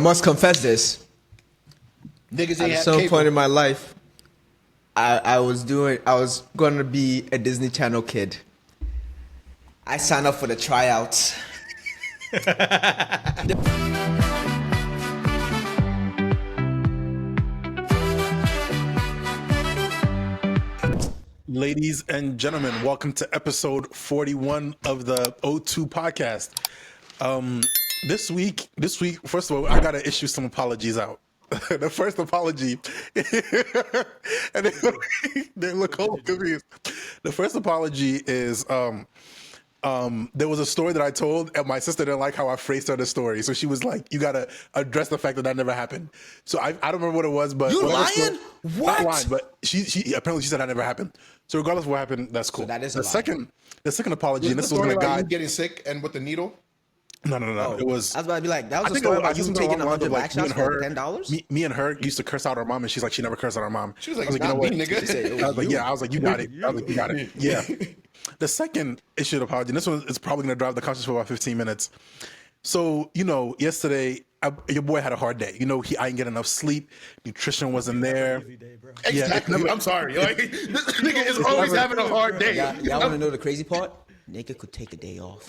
Must confess this. Niggas ain't At have some cable. point in my life, I was going to be a Disney Channel kid. I signed up for the tryouts. Ladies and gentlemen, welcome to episode 41 of the O2 podcast. This week, first of all, I gotta issue some apologies out. The first apology, and they look all confused. The first apology is there was a story that I told, and my sister didn't like how I phrased her the story, so she was like, "You gotta address the fact that that never happened." So I don't remember what it was, but You whatever lying? story- What? Not lying, but she apparently she said that never happened. So regardless of what happened, that's cool. that is a the lie. second apology, Was and the this was story gonna about you guide. getting sick and with the needle? No. It was. I was about to be like, that was I a think story I about you listened to taking along the 100 lines back of, like, shots for $10? Me and her used to curse out our mom, and she's like, she never cursed out our mom. She was like, I was "Not like, me, you know what? nigga." She said it was I was like, you. yeah. I was like, you got it. I was like, you got it. Yeah. The second issue of apology, and this one is probably going to drive the conversation for about 15 minutes. So, yesterday, your boy had a hard day. I didn't get enough sleep. Nutrition wasn't there. Yeah, Exactly. I'm sorry. Like, this nigga is always having a hard day. Y'all want to know the crazy part? Nigga could take a day off.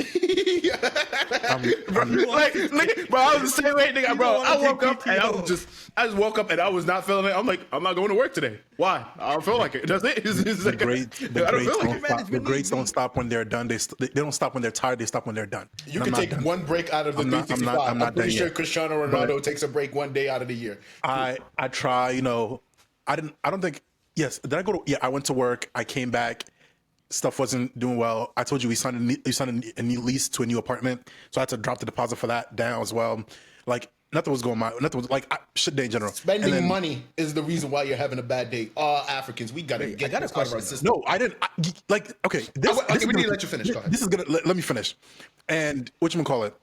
Bro, I was the same way, nigga. Bro, I woke up and I just woke up and I was not feeling it. I'm like, I'm not going to work today. Why? I don't feel like it. That's it. It's like, The greats don't stop when they're done. They don't stop when they're tired. They stop when they're done. You can take one break out of the 365. I'm not pretty done sure yet. Cristiano Ronaldo takes a break one day out of the year. I try. I don't think. Yes. Did I go to? Yeah. I went to work. I came back. Stuff wasn't doing well. I told you we signed a new lease to a new apartment, so I had to drop the deposit for that down as well. Like nothing was going on. Nothing was shit day in general. Spending money is the reason why you're having a bad day. All Africans, we gotta get this out of our system. No, I didn't. Okay. This we need to let you finish. Go ahead. This is gonna let me finish. And whatchamacallit.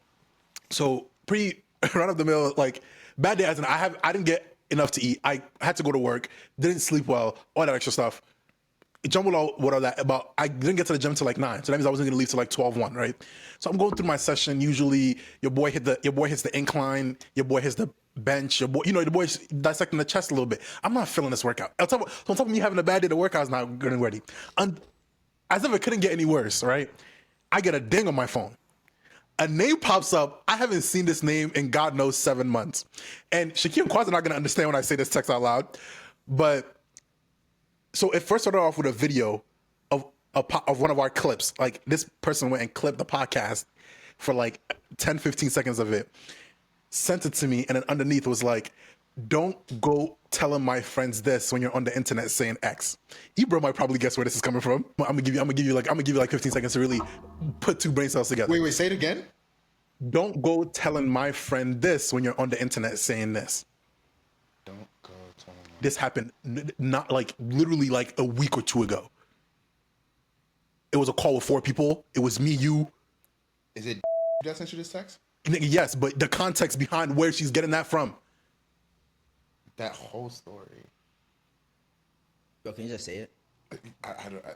So run of the mill, bad day. As in, I didn't get enough to eat. I had to go to work. Didn't sleep well. All that extra stuff. Jumbled out what all that about. I didn't get to the gym till 9, so that means I wasn't gonna leave till 12:01, right? So I'm going through my session. Usually, your boy hits the incline, your boy hits the bench, the boy's dissecting the chest a little bit. I'm not feeling this workout. On top of me having a bad day, the workout's not getting ready. As if it couldn't get any worse, right? I get a ding on my phone. A name pops up. I haven't seen this name in God knows 7 months, and Shaquille and Quaz are not gonna understand when I say this text out loud, but. So it first started off with a video of one of our clips. Like this person went and clipped the podcast for 10, 15 seconds of it, sent it to me, and then underneath was like, "Don't go telling my friends this when you're on the internet saying X." Ebro might probably guess where this is coming from. I'm gonna give you 15 seconds to really put two brain cells together. Wait, say it again. Don't go telling my friend this when you're on the internet saying this. Don't go telling. This happened not literally a week or two ago. It was a call with 4 people. It was me, you. Is it that sent you this text? Nigga, yes, but the context behind where she's getting that from. That whole story. Bro, can you just say it?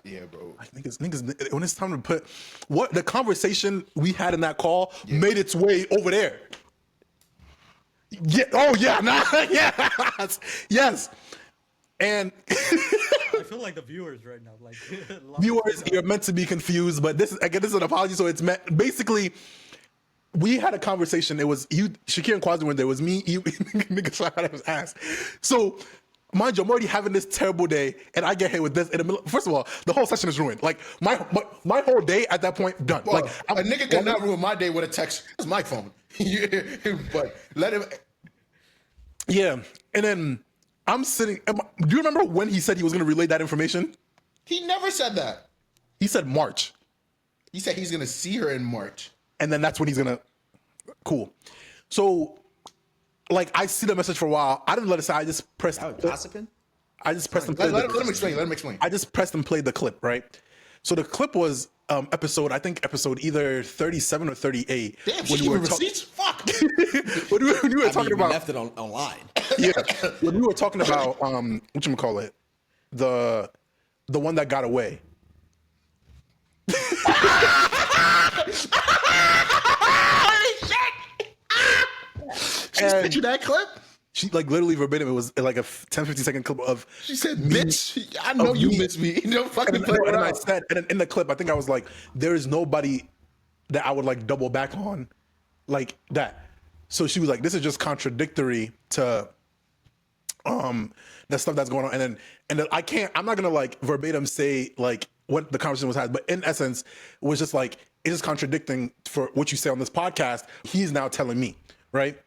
Yeah, bro. Niggas, when it's time to put what the conversation we had in that call made its way over there. Yeah. Oh yeah. Nah. Yes. And I feel like the viewers right now, viewers, you're meant to be confused, but this is an apology. So it's meant basically. We had a conversation. It was you, Shakir and Quasi, when there was me. Nigga shot out of his ass. So. Mind you, I'm already having this terrible day, and I get hit with this in the middle. First of all, the whole session is ruined. My whole day at that point done. Well, a nigga cannot ruin my day with a text. It's my phone. But let him. Yeah, and then I'm sitting. Do you remember when he said he was going to relay that information? He never said that. He said March. He said he's gonna see her in March, and then that's when he's gonna. Cool. So. I see the message for a while. I didn't let it say. I just pressed. Gossiping? I just pressed and played. Let him explain. Let him explain. I just pressed and played the clip, right? So the clip was episode either 37 or 38. Damn, she gave me receipts? Fuck. when we were talking about. We left it online. Yeah. When we were talking about, whatchamacallit, the one that got away. She sent you that clip? She like literally verbatim. It was like a 10-15 second clip of. She said, "Bitch, I know you miss me. Don't fucking play And around." I said, and in the clip, I think I was like, "There is nobody that I would like double back on, like that." So she was like, "This is just contradictory to the stuff that's going on." And then I'm not gonna like verbatim say like what the conversation was had, but in essence, it was just like it is contradicting for what you say on this podcast. He's now telling me, right?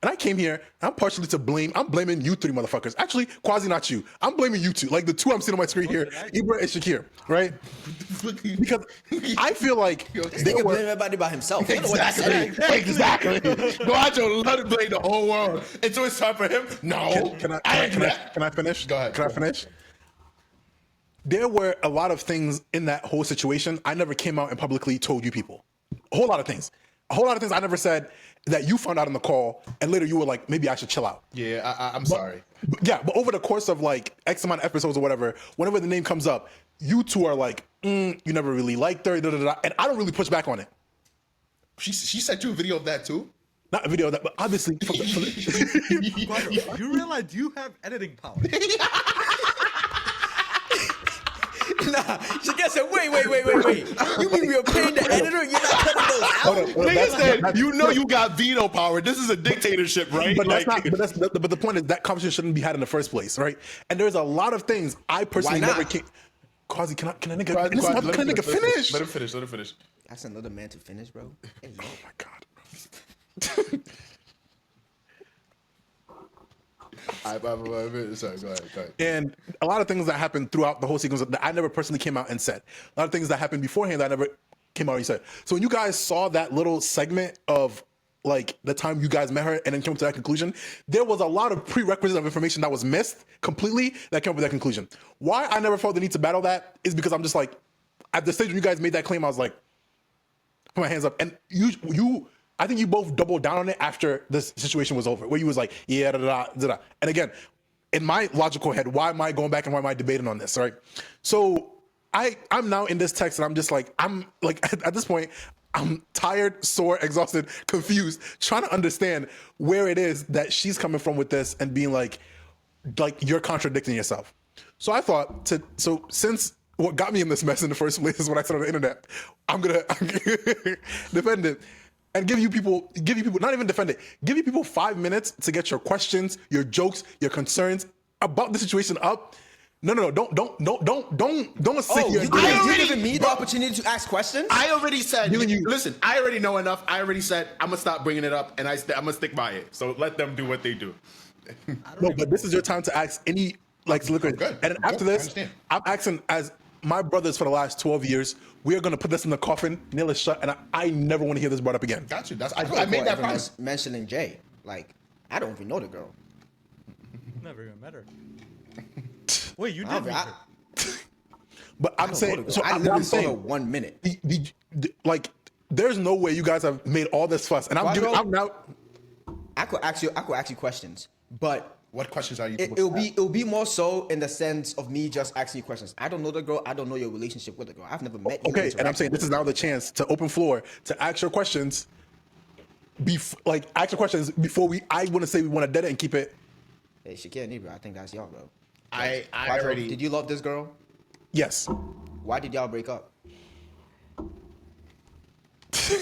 And I came here, I'm partially to blame. I'm blaming you three motherfuckers. Actually, Quasi, not you. I'm blaming you two. Like the two I'm seeing on my screen here, Ibra and Shakir, right? Because I feel like They can blame everybody by himself. Exactly. Guacho love to blame the whole world until it's time for him. No. Can I finish? Go ahead. Can I finish? There were a lot of things in that whole situation I never came out and publicly told you people. A whole lot of things I never said that you found out on the call, and later you were like, maybe I should chill out. Yeah, I'm sorry. But over the course of like X amount of episodes or whatever, whenever the name comes up, you two are like, you never really liked her, and I don't really push back on it. She sent you a video of that too? Not a video of that, but obviously. You realize you have editing power. Nah, she gets it. Wait. You mean we're paying the editor? You're not cutting those out? Hold on, Nigga said, you know you got veto power. This is a dictatorship, right? But Like, but the point is that conversation shouldn't be had in the first place, right? And there's a lot of things I personally Why not? never came. Quasi, can a nigga finish? Let him finish. That's another man to finish, bro. Hey, Oh my god. Sorry, go ahead. And a lot of things that happened throughout the whole sequence that I never personally came out and said. A lot of things that happened beforehand that I never came out and said. So when you guys saw that little segment of like the time you guys met her and then came to that conclusion, there was a lot of prerequisites of information that was missed completely that came up with that conclusion. Why I never felt the need to battle that is because I'm just like, at the stage when you guys made that claim, I was like, put my hands up. And I think you both doubled down on it after this situation was over, where you was like, yeah, da. And again, in my logical head, why am I going back and why am I debating on this, right? So I'm now in this text and I'm just like, I'm like, at this point, I'm tired, sore, exhausted, confused, trying to understand where it is that she's coming from with this and being like you're contradicting yourself. So I thought since what got me in this mess in the first place is what I said on the internet, I'm gonna defend it. And give you people, not even defend it, give you people 5 minutes to get your questions, your jokes, your concerns about the situation up. No, don't sit here. You're giving me the opportunity to ask questions? I already said, listen, I already know enough. I already said, I'm going to stop bringing it up, and I'm going to stick by it. So let them do what they do. No, but this is your time to ask any, liquid. And after this, I'm asking as my brothers for the last 12 years, we are going to put this in the coffin, nail it shut, and I never want to hear this brought up again. Got you. I made that promise. Mentioning Jay. Like, I don't even know the girl. Never even met her. Wait, you did meet her. But I'm saying, so I I'm literally saw her saying, 1 minute. like, there's no way you guys have made all this fuss, and I'm now. I could ask you questions, but What questions are you? it'll be more so in the sense of me just asking you questions. I don't know the girl. I don't know your relationship with the girl. I've never met you. Okay, and I'm saying this is now the chance to open floor to ask your questions. Ask your questions before I want to say we want to dead it and keep it. Hey, Shakir and Ibra, I think that's y'all, bro. I Quadro, already. Did you love this girl? Yes. Why did y'all break up?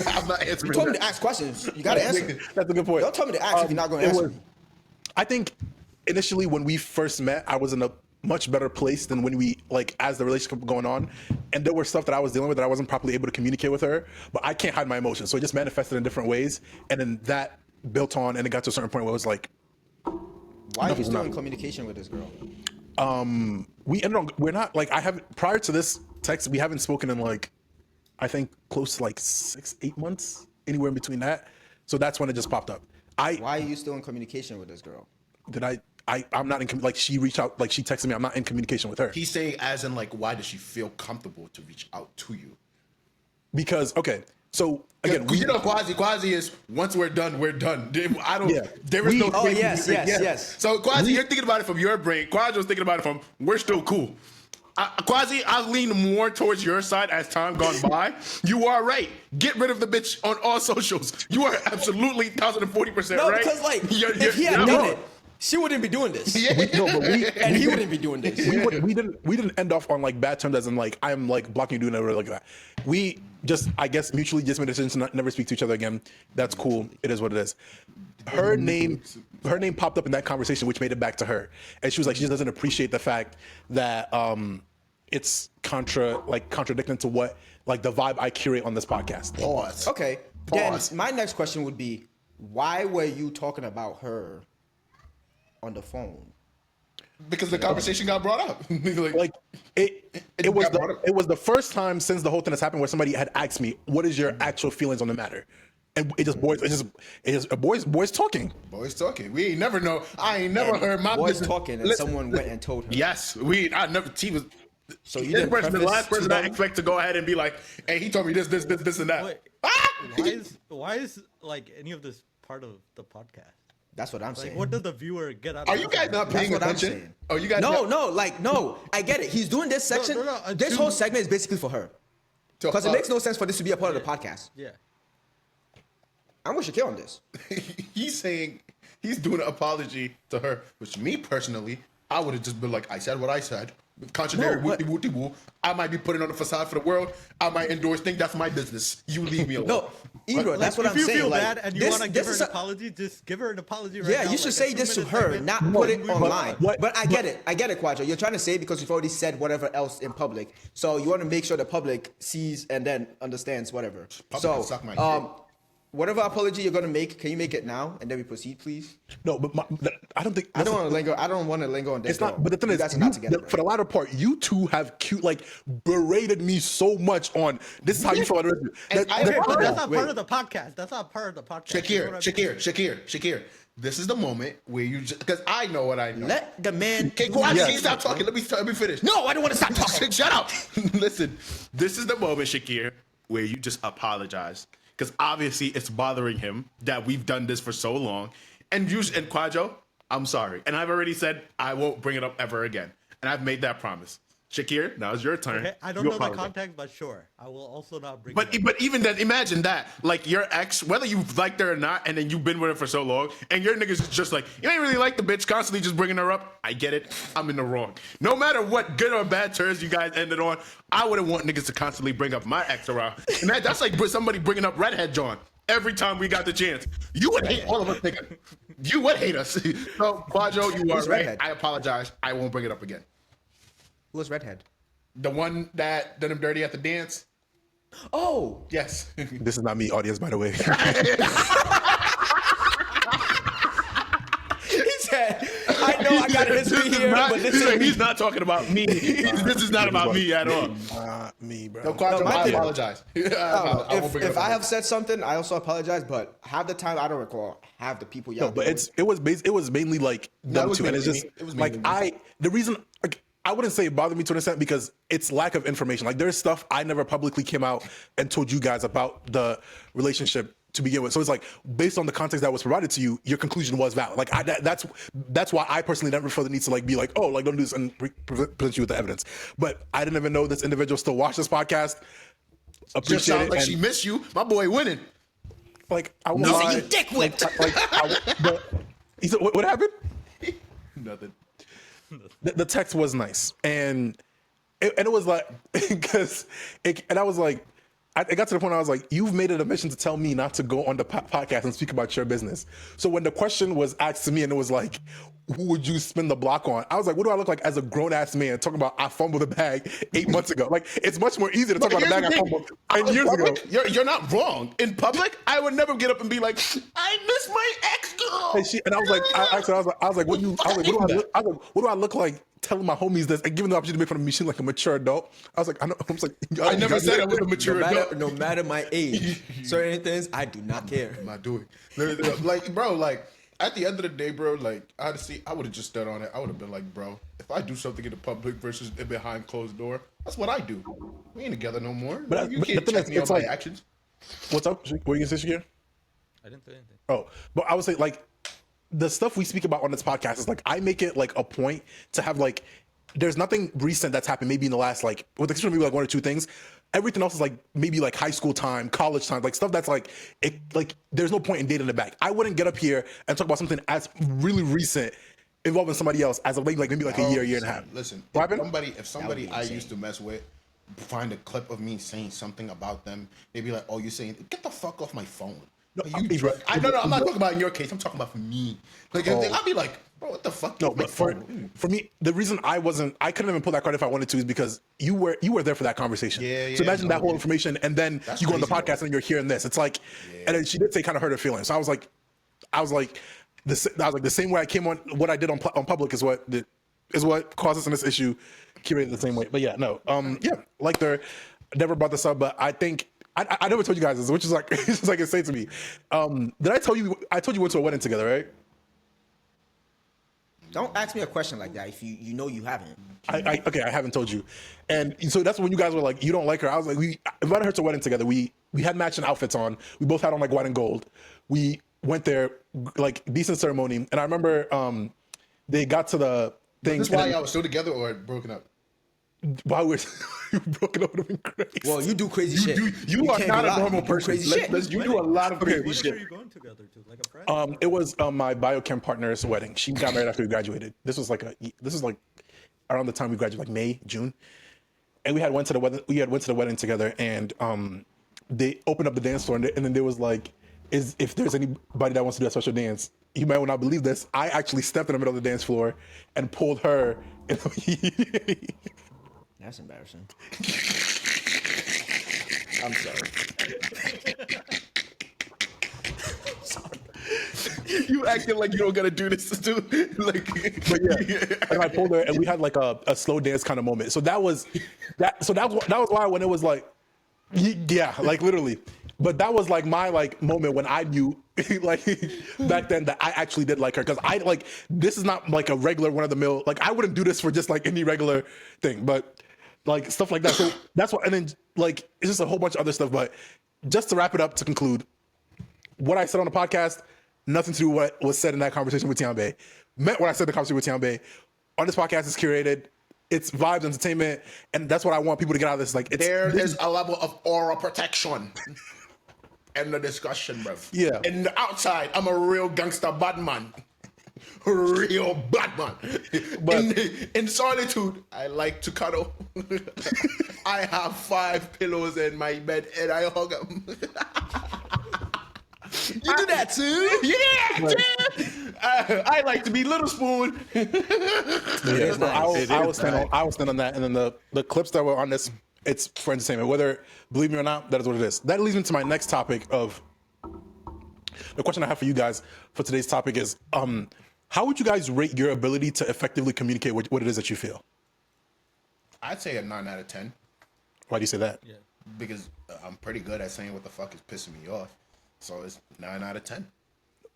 I'm not answering. You told me that. to ask questions. You gotta answer. That's a good point. Don't tell me to ask if you're not going to answer me. I think initially when we first met, I was in a much better place than when we as the relationship was going on, and there were stuff that I was dealing with that I wasn't properly able to communicate with her. But I can't hide my emotions, so it just manifested in different ways, and then that built on, and it got to a certain point where it was like, why are you still in communication with this girl? we ended on. We're not I haven't prior to this text. We haven't spoken in I think close to 6-8 months, anywhere in between that. So that's when it just popped up. Why are you still in communication with this girl? I'm not in she reached out, she texted me. I'm not in communication with her. He's saying as in why does she feel comfortable to reach out to you? Because so again, Quasi is once we're done, we're done. I don't. Yeah. There is no. Oh yes. So Quasi, you're thinking about it from your brain. Quadro's thinking about it from we're still cool. Quasi, I lean more towards your side as time gone by. You are right. Get rid of the bitch on all socials. You are absolutely 1,040% No, right. because like, if he had you're done wrong. it, she wouldn't be doing this. And he wouldn't be doing this. we didn't end off on like bad terms, as in like I'm like blocking you, doing it like that. We just, I guess, mutually just made a decision to never speak to each other again. That's cool. It is what it is. Her name popped up in that conversation, which made it back to her, and she was like, she just doesn't appreciate the fact that it's contradicting to what like the vibe I curate on this podcast. Pause. Okay. Pause. Then my next question would be, why were you talking about her on the phone? Because the conversation got brought up. Like it was the first time since the whole thing has happened where somebody had asked me, "What is your actual feelings on the matter?" And it's boys talking. Boys talking. We ain't never know. I ain't never heard my boys business. talking, and someone went and told her. Yes, I never. She was. So you This didn't person, the preface last to person I them? expect to go ahead and be like, "Hey, he told me this, and that." Wait, Ah! why is like any of this part of the podcast? That's what I'm Like, saying. what does the viewer get out of Are you guys not paying what I'm attention? saying. Oh, you guys. No. I get it. He's doing this section. This whole segment is basically for her. Because it makes no sense for this to be a part of the podcast. Yeah. I'm with Shakir on this. He's saying he's doing an apology to her, which me personally, I would have just been like, I said what I said. Contrary, No, but- wooty woo. I might be putting on a facade for the world. I might endorse things. That's my business. You leave me alone. No, Ebro, Like, that's what if I'm you saying. feel Like, bad and you this- want to give this her is an a- apology, just give her an apology right Yeah, now. you should like, say a this to 2-minute her, segment. not put it Move on. online. What- But I get it, Quadro. You're trying to say it because you've already said whatever else in public. So you want to make sure the public sees and then understands whatever. Public can suck my dick. Whatever apology you're gonna make, can you make it now and then we proceed, please? No, but I don't think I don't want to linger on this. It's not. girl. But the thing You is, guys are not together. for the latter part, you two have berated me so much on this is how you feel about the rest of And it. I- Okay, but that's on, not wait. part of the podcast. That's not part of the podcast. You know what I mean? Shakir. This is the moment where you just, because I know what I know. Let the man. Okay, do Quad, his can you thing, stop bro. talking? Let me finish. No, I don't want to stop talking. Shut up. Listen, this is the moment, Shakir, where you just apologize. Because obviously it's bothering him that we've done this for so long. And Quadro, I'm sorry. And I've already said I won't bring it up ever again. And I've made that promise. Shakir, now it's your turn. Okay, I don't You know the apologize. context, but sure. I will also not bring But it up. but even then, imagine that. Like your ex, whether you've liked her or not, and then you've been with her for so long, and your niggas is just like, you ain't really like the bitch, constantly just bringing her up. I get it. I'm in the wrong. No matter what good or bad terms you guys ended on, I wouldn't want niggas to constantly bring up my ex around. And that's like somebody bringing up Redhead John every time we got the chance. You would hate all of us, nigga. You would hate us. So, Quadro, you are Who's right. Redhead? I apologize. I won't bring it up again. Who was redhead? The one that did him dirty at the dance? Oh, Yes. This is not me, audience, by the way. he said, "I know I got a history here, but this is he's not talking about me. This is not about me at all. Not me, bro. No, Quadro, my I thing- apologize. I won't bring it If up I again. have said something, I also apologize. But half the time, I don't recall half the people. No, but it was mainly like them was two, and it's mainly just me. It was like mainly the reason like, I wouldn't say it bothered me to an extent because it's lack of information. Like there's stuff I never publicly came out and told you guys about the relationship to begin with. So it's like based on the context that was provided to you, your conclusion was valid. Like that's why I personally never felt the need to like be like, oh, like don't do this and present you with the evidence. But I didn't even know this individual still watched this podcast. Just Appreciate sounds it. like and, she missed you. My boy winning. like I He won't said lie. you dick whipped. He said, what happened? Nothing. The text was nice, and it was like and I was like, it got to the point I was like, you've made it a mission to tell me not to go on the podcast and speak about your business. So when the question was asked to me and it was like, who would you spin the block on? I was like, what do I look like as a grown ass man talking about I fumbled a bag 8 months ago? Like it's much more easy to talk about a bag I fumbled 10 years ago. You're not wrong. In public, I would never get up and be like, I miss my ex girl. And I was like, I was like, what do I look like telling my homies this and giving the opportunity to make fun of me? She's like a mature adult. I was like, I never said I was a mature adult. No matter my age, certain things I do not care. I'm not doing. Like, bro, like at the end of the day, bro, like honestly, I would have just stood on it. I would have been like, bro, if I do something in the public versus behind closed door, that's what I do. We ain't together no more. But You the can't thing check is, me on it's my like- actions. What's up? What are you gonna say, Shakir? I didn't say anything. Oh, but I would say like the stuff we speak about on this podcast is like I make it like a point to have like there's nothing recent that's happened. Maybe in the last like, with the exception of maybe like one or two things, everything else is like maybe like high school time, college time, like stuff that's like it. Like there's no point in dating it back. I wouldn't get up here and talk about something as really recent involving somebody else as a maybe like a year and a half. Listen, What if happened? somebody I used to mess with find a clip of me saying something about them, they'd be like, "Oh, you saying get the fuck off my phone." No, I'm not talking about in your case. I'm talking about for me. Like, I'd be like, bro, what the fuck? No, but for me, the reason I couldn't even pull that card if I wanted to is because you were there for that conversation. Yeah, So imagine that whole yeah. information, and then That's you go on the crazy, podcast and you're hearing this. It's like, and then she did say kind of hurt her feelings. So I was like, the same way I came on, what I did on public is what caused us in this issue. Keep it the same way. But yeah, no, yeah, like there, never brought this up, but I think. I never told you guys this, which is like it's just like insane to me. Did I tell you? I told you we went to a wedding together, right? Don't ask me a question like that if you know you haven't. Okay, I haven't told you, and so that's when you guys were like, you don't like her. I was like, we invited her to a wedding together. We had matching outfits on. We both had on like white and gold. We went there, like decent ceremony, and I remember they got to the thing. Is this why y'all was still together or broken up? While we're broken up would have been crazy. Well, you do crazy shit. You are can't not be a lying. normal You do person. Crazy shit. You do a lot of crazy What are shit. you going together to? Like a friend? It was my biochem partner's wedding. She got married after we graduated. This was like around the time we graduated, like May, June. And we went to the wedding together, and they opened up the dance floor, and then there was like, if there's anybody that wants to do a special dance, you might not believe this. I actually stepped in the middle of the dance floor and pulled her. That's embarrassing. I'm sorry. You acting like you don't gotta do this to like. But yeah, and I pulled her, and we had like a slow dance kind of moment. So that was why when it was like, yeah, like literally. But that was like my like moment when I knew like back then that I actually did like her, because I like, this is not like a regular one of the mill. Like I wouldn't do this for just like any regular thing, but like stuff like that. So that's what. And then like it's just a whole bunch of other stuff. But just to wrap it up, to conclude, what I said on the podcast, nothing to do with what was said in that conversation with Tianbe. Meant what I said in the conversation with Tianbe. On this podcast is curated. It's vibes, entertainment, and that's what I want people to get out of this. Like, There is a level of aura protection in the discussion, bruv. Yeah. And the outside, I'm a real gangster bad man. Real bad man. But- in solitude, I like to cuddle. I have 5 pillows in my bed and I hug them. You do that too? Yeah! I like to be Little Spoon. Yeah, so I will stand on that. And then the clips that were on this, it's for entertainment. Whether, believe me or not, that is what it is. That leads me to my next topic of the question I have for you guys for today's topic is, how would you guys rate your ability to effectively communicate what it is that you feel? I'd say a 9 out of 10 Why do you say that? Yeah. because I'm pretty good at saying what the fuck is pissing me off. So it's 9 out of 10.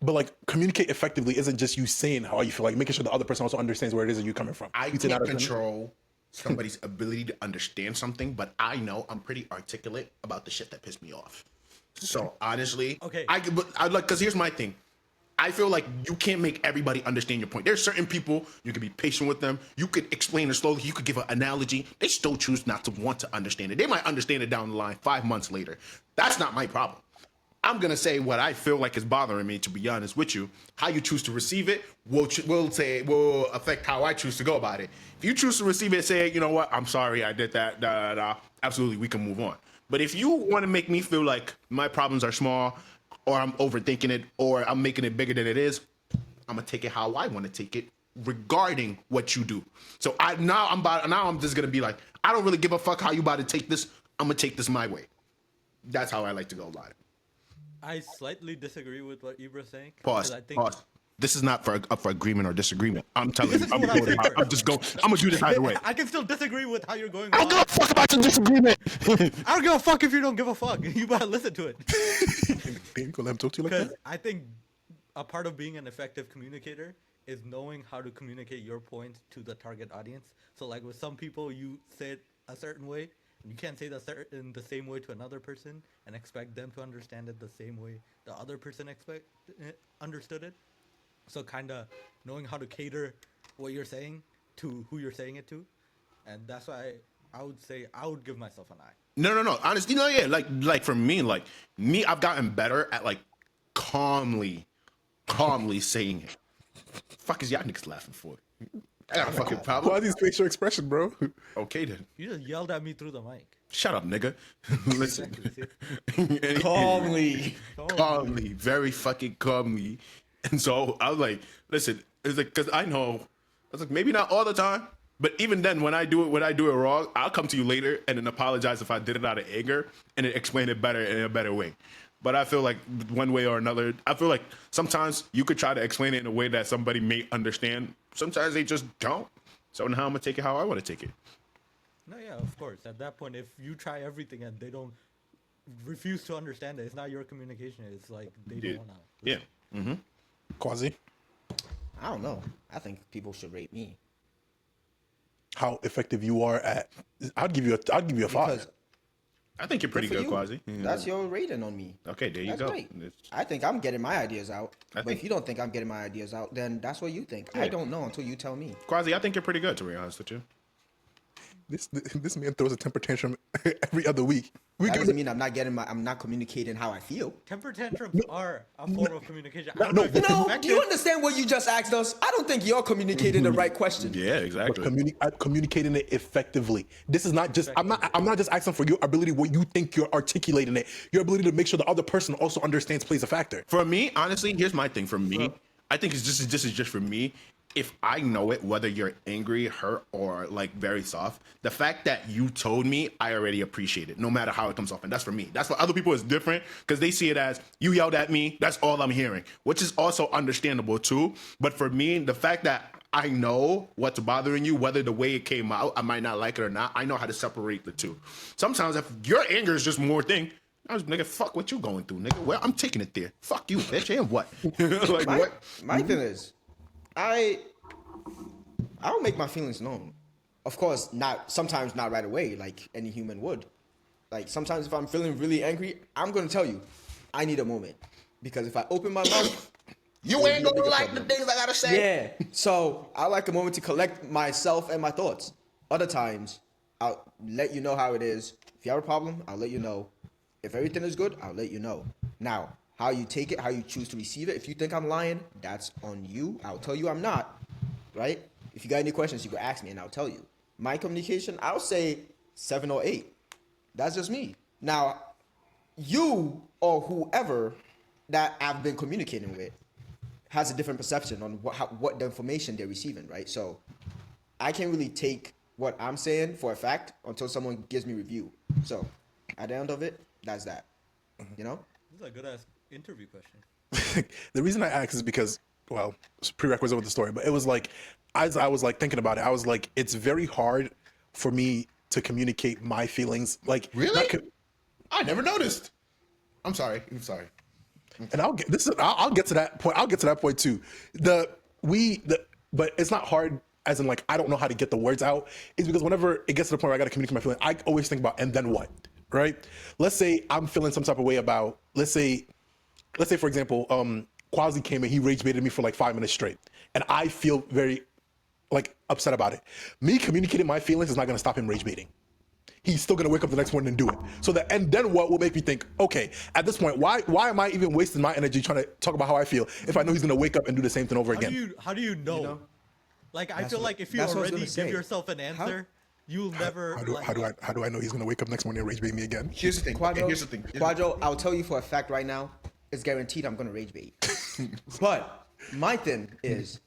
But like, communicate effectively isn't just you saying how you feel, like making sure the other person also understands where it is that you're coming from. I You say can't 9 out of 10? control somebody's ability to understand something, but I know I'm pretty articulate about the shit that pissed me off. So honestly, Okay. I like, because here's my thing. I feel like you can't make everybody understand your point. There's certain people, you can be patient with them. You could explain it slowly. You could give an analogy. They still choose not to want to understand it. They might understand it down the line 5 months later. That's not my problem. I'm going to say what I feel like is bothering me, to be honest with you. How you choose to receive it will affect how I choose to go about it. If you choose to receive it, say, you know what, I'm sorry, I did that, absolutely, we can move on. But if you want to make me feel like my problems are small, or I'm overthinking it, or I'm making it bigger than it is, I'm going to take it how I want to take it, regarding what you do. So now I'm just going to be like, I don't really give a fuck how you about to take this. I'm going to take this my way. That's how I like to go about it. I slightly disagree with what Ibra's saying. Pause. 'cause I think Pause. This is not up for agreement or disagreement. I'm telling you, is I'm what I'm going. saying. I'm just going. I'm gonna do this either way. I can still disagree with how you're going. I don't give a fuck about your disagreement. I don't give a fuck if you don't give a fuck. You better listen to it. Damn, you gonna let him talk to you like Because that? I think a part of being an effective communicator is knowing how to communicate your point to the target audience. So like with some people, you say it a certain way, and you can't say that in the same way to another person and expect them to understand it the same way the other person understood it. So kind of knowing how to cater what you're saying to who you're saying it to, and that's why I would say I would give myself an eye. No. Honestly, no, yeah. Like for me, I've gotten better at like calmly saying it. Fuck is y'all niggas laughing for? I got a fucking problem. Quasi's facial expression, bro. Okay then. You just yelled at me through the mic. Shut up, nigga. Listen. Calmly. Very fucking calmly. And so I was like, listen, it's like, cause I was like, maybe not all the time, but even then when I do it wrong, I'll come to you later and then apologize if I did it out of anger and then explain it better in a better way. But I feel like one way or another, I feel like sometimes you could try to explain it in a way that somebody may understand. Sometimes they just don't. So now I'm gonna take it how I want to take it. No, yeah, of course. At that point, if you try everything and they don't refuse to understand it, it's not your communication. It's like they don't want to. Yeah. Mm-hmm. Quasi, I don't know. I think people should rate me how effective you are at? I'd give you a 5. because I think you're pretty for good, you. Quasi. That's your rating on me. Okay, there you That's go. great. It's- I think I'm getting my ideas out. But think- if you don't think I'm getting my ideas out, then that's what you think. I don't know until you tell me. Quasi, I think you're pretty good, to be honest with you. This man throws a temper tantrum every other week. That doesn't mean I'm not communicating how I feel. Temper tantrums are a form of communication. No, I don't know if it's No, do effective. you understand what you just asked us? I don't think you're communicating the right question. Yeah, exactly. Communicating it effectively. This is not just. I'm not just asking for your ability. What you think you're articulating it. Your ability to make sure the other person also understands plays a factor. For me, honestly, here's my thing. For me, I think this is just for me. If I know it, whether you're angry, hurt, or like very soft, the fact that you told me, I already appreciate it, no matter how it comes off. And that's for me. That's for other people is different because they see it as you yelled at me. That's all I'm hearing, which is also understandable too. But for me, the fact that I know what's bothering you, whether the way it came out, I might not like it or not. I know how to separate the two. Sometimes if your anger is just more thing, I was nigga, fuck what you going through, nigga. Well, I'm taking it there. Fuck you, bitch. And what? Like what? My thing is, I don't make my feelings known. Of course, sometimes not right away, like any human would. Like sometimes if I'm feeling really angry, I'm gonna tell you, I need a moment. Because if I open my mouth, You it'll ain't be a gonna bigger like problem. the things I gotta say. Yeah. So I like a moment to collect myself and my thoughts. Other times, I'll let you know how it is. If you have a problem, I'll let you know. If everything is good, I'll let you know. Now, how you take it, how you choose to receive it. If you think I'm lying, that's on you. I'll tell you I'm not. Right? If you got any questions, you can ask me and I'll tell you. My communication, I'll say 7 or 8. That's just me. Now, you or whoever that I've been communicating with has a different perception on what the information they're receiving, right? So I can't really take what I'm saying for a fact until someone gives me review. So at the end of it, that's that. You know? This is a good ass interview question. The reason I asked is because, well, it's a prerequisite with the story, but it was like, as I was like thinking about it, I was like, it's very hard for me to communicate my feelings. Like, Really? not co- I never noticed. I'm sorry. and I'll get to that point. I'll get to that point too. But it's not hard as in like I don't know how to get the words out. It's because whenever it gets to the point where I got to communicate my feelings, I always think about and then what, right? Let's say I'm feeling some type of way about let's say for example, Quasi came and he rage baited me for like 5 minutes straight, and I feel very like upset about it. Me communicating my feelings is not going to stop him rage baiting. He's still gonna wake up the next morning and do it. So and then what will make me think, okay, at this point, why am I even wasting my energy trying to talk about how I feel if I know he's gonna wake up and do the same thing over again? How do you know? Like I feel like if you that's what I was already gonna say. give yourself an answer, you'll never. How do I know he's gonna wake up next morning and rage bait me again? Here's the thing. Quadro, Here's the thing. Quadro, I'll tell you for a fact right now, it's guaranteed I'm gonna rage bait. But my thing is,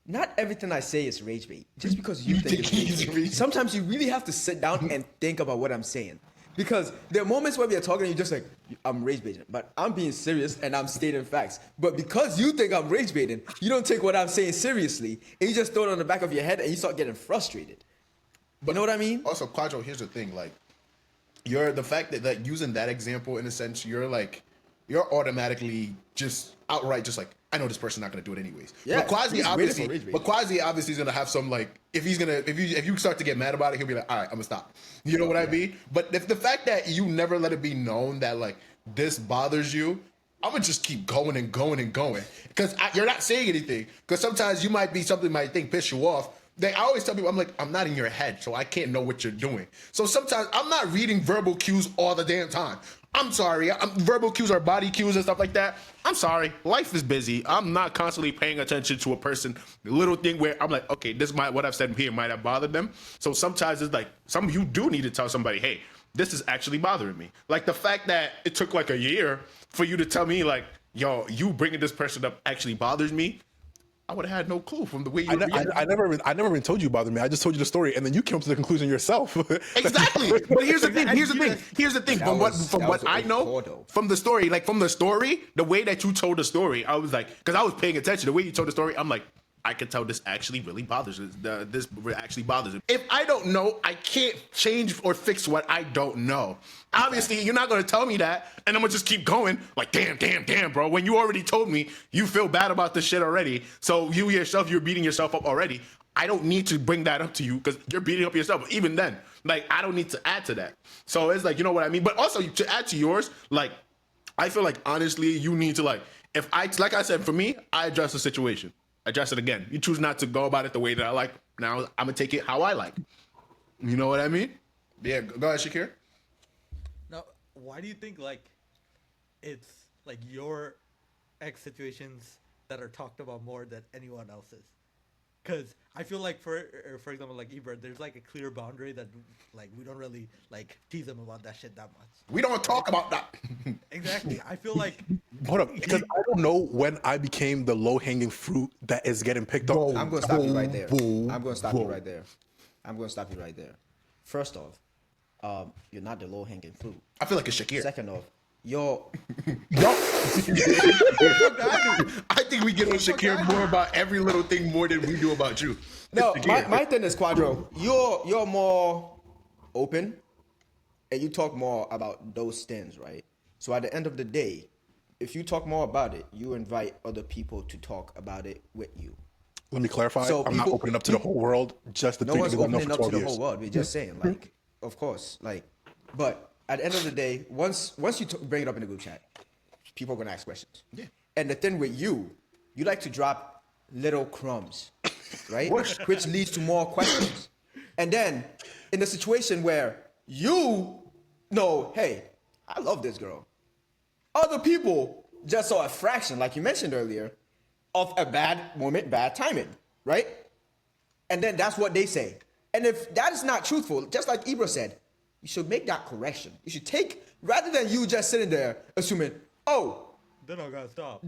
not everything I say is rage bait. Just because you think it's rage bait. Sometimes you really have to sit down and think about what I'm saying. Because there are moments where we are talking and you're just like, I'm rage baiting. But I'm being serious and I'm stating facts. But because you think I'm rage baiting, you don't take what I'm saying seriously. And you just throw it on the back of your head and you start getting frustrated. You know what I mean? Also, Quadro, here's the thing. Like, you're the fact that like using that example in a sense, you're automatically just outright just like, I know this person's not gonna do it anyways. Yeah, but Quasi he's waiting for rage bait. obviously is gonna have some like if you start to get mad about it, he'll be like, all right, I'm gonna stop. You know what I mean? But if the fact that you never let it be known that like this bothers you, I'm gonna just keep going and going and going because you're not saying anything. Because sometimes something might think piss you off, I always tell people, I'm like, I'm not in your head, so I can't know what you're doing. So sometimes I'm not reading verbal cues all the damn time. I'm sorry. Verbal cues are body cues and stuff like that. I'm sorry. Life is busy. I'm not constantly paying attention to a person. The little thing where I'm like, okay, what I've said here might have bothered them. So sometimes it's like, you do need to tell somebody, hey, this is actually bothering me. Like the fact that it took like a year for you to tell me like, yo, you bringing this person up actually bothers me. I would have had no clue from the way you. I never even told you about me. I just told you the story, and then you came to the conclusion yourself. Exactly. But here's the thing. From what I know, from the story, the way that you told the story, I was like, because I was paying attention. The way you told the story, I'm like, I can tell this actually really bothers this actually bothers him. If I don't know, I can't change or fix what I don't know. Obviously, you're not going to tell me that, and I'm going to just keep going like, damn, bro. When you already told me you feel bad about this shit already, so you're beating yourself up already. I don't need to bring that up to you because you're beating up yourself. Even then, like, I don't need to add to that. So it's like, you know what I mean? But also, to add to yours, like, I feel like, honestly, you need to, like I said, for me, I address the situation. Address it again. You choose not to go about it the way that I like. Now I'm gonna take it how I like. You know what I mean? Yeah. Go ahead, Shakir. Now, why do you think like it's like your ex situations that are talked about more than anyone else's? Because I feel like for example, like Ibra, there's like a clear boundary that like we don't really like tease him about that shit that much. We don't talk about that. Exactly. I feel like Hold up, because I don't know when I became the low-hanging fruit that is getting picked up. I'm going to stop you right there. I'm going to stop you right there. First off, you're not the low-hanging fruit. I feel like it's Shakir. Second off, you're... I think we get on Shakir more about every little thing more than we do about you. No, my thing is, Quadro, you're more open and you talk more about those things, right? So at the end of the day, if you talk more about it, you invite other people to talk about it with you. Let me clarify. So I'm not opening up to the whole world. Just the No three one's people I've known opening for up to 12 the years. whole world. We're just saying, like, of course, like, but at the end of the day, once you bring it up in the group chat, people are gonna ask questions. Yeah. And the thing with you like to drop little crumbs, right? Which leads to more questions. And then in the situation where you know, hey, I love this girl. Other people just saw a fraction, like you mentioned earlier, of a bad moment, bad timing, right? And then that's what they say. And if that is not truthful, just like Ibra said, you should make that correction. You should take, rather than you just sitting there assuming, oh, then I gotta stop.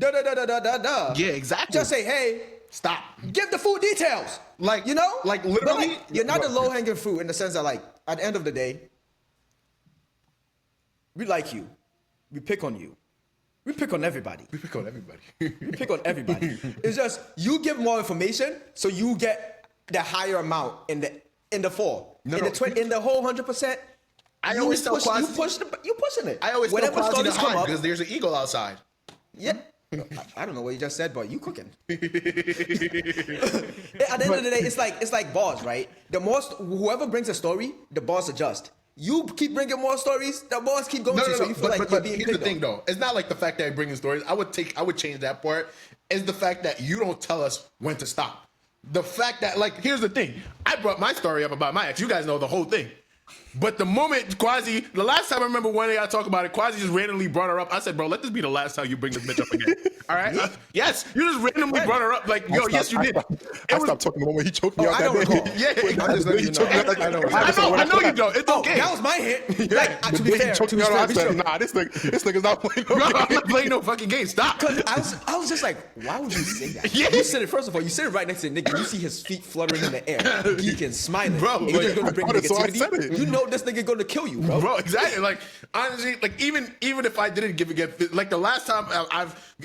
Yeah, exactly. Just say, hey, Stop. give the full details. Like, you know? like But, literally. you're not the low-hanging fruit in the sense that, like, at the end of the day, we like you. We pick on you. We pick on everybody. We pick on everybody. We pick on everybody. It's just you give more information, so you get the higher amount in the fall. No, in the whole 100%. I always tell Quasi, you pushing it. I always tell Whenever Quasi to stories come hide up, because there's an eagle outside. yeah. I don't know what you just said, but you cooking. At the end of the day, it's like bars, right? Whoever brings a story, the boss adjust. You keep bringing more stories, the boss keep going. So you feel like you're being here's the picked thing, on. though. It's not like the fact that I bring in stories. I would change that part. Is the fact that you don't tell us when to stop. The fact that, like, here's the thing. I brought my story up about my ex. You guys know the whole thing. But the moment Quasi, the last time I remember one day I talked about it, Quasi just randomly brought her up. I said, bro, let this be the last time you bring this bitch up again. All right? Yes, you just randomly brought her up. Like, yo, yes, you did. I stopped talking the moment he choked me out I don't that day. recall. Yeah, I'm just letting you know. I know you don't. It's okay. That was my hit. Like, to be fair, Choked me out. I said, nah, this nigga's not playing no Bro, I'm game. not playing no fucking game. Stop. I was just like, why would you say that? Yeah. You sit it, first of all, you sit it right next to the nigga. You see his feet fluttering in the air, geeking, smiling. Bro, and you're just gonna bring I thought it, so I said negativity. it. You know this nigga gonna kill you, bro. Exactly. Like, honestly, like, even if I didn't give a get, like, the last time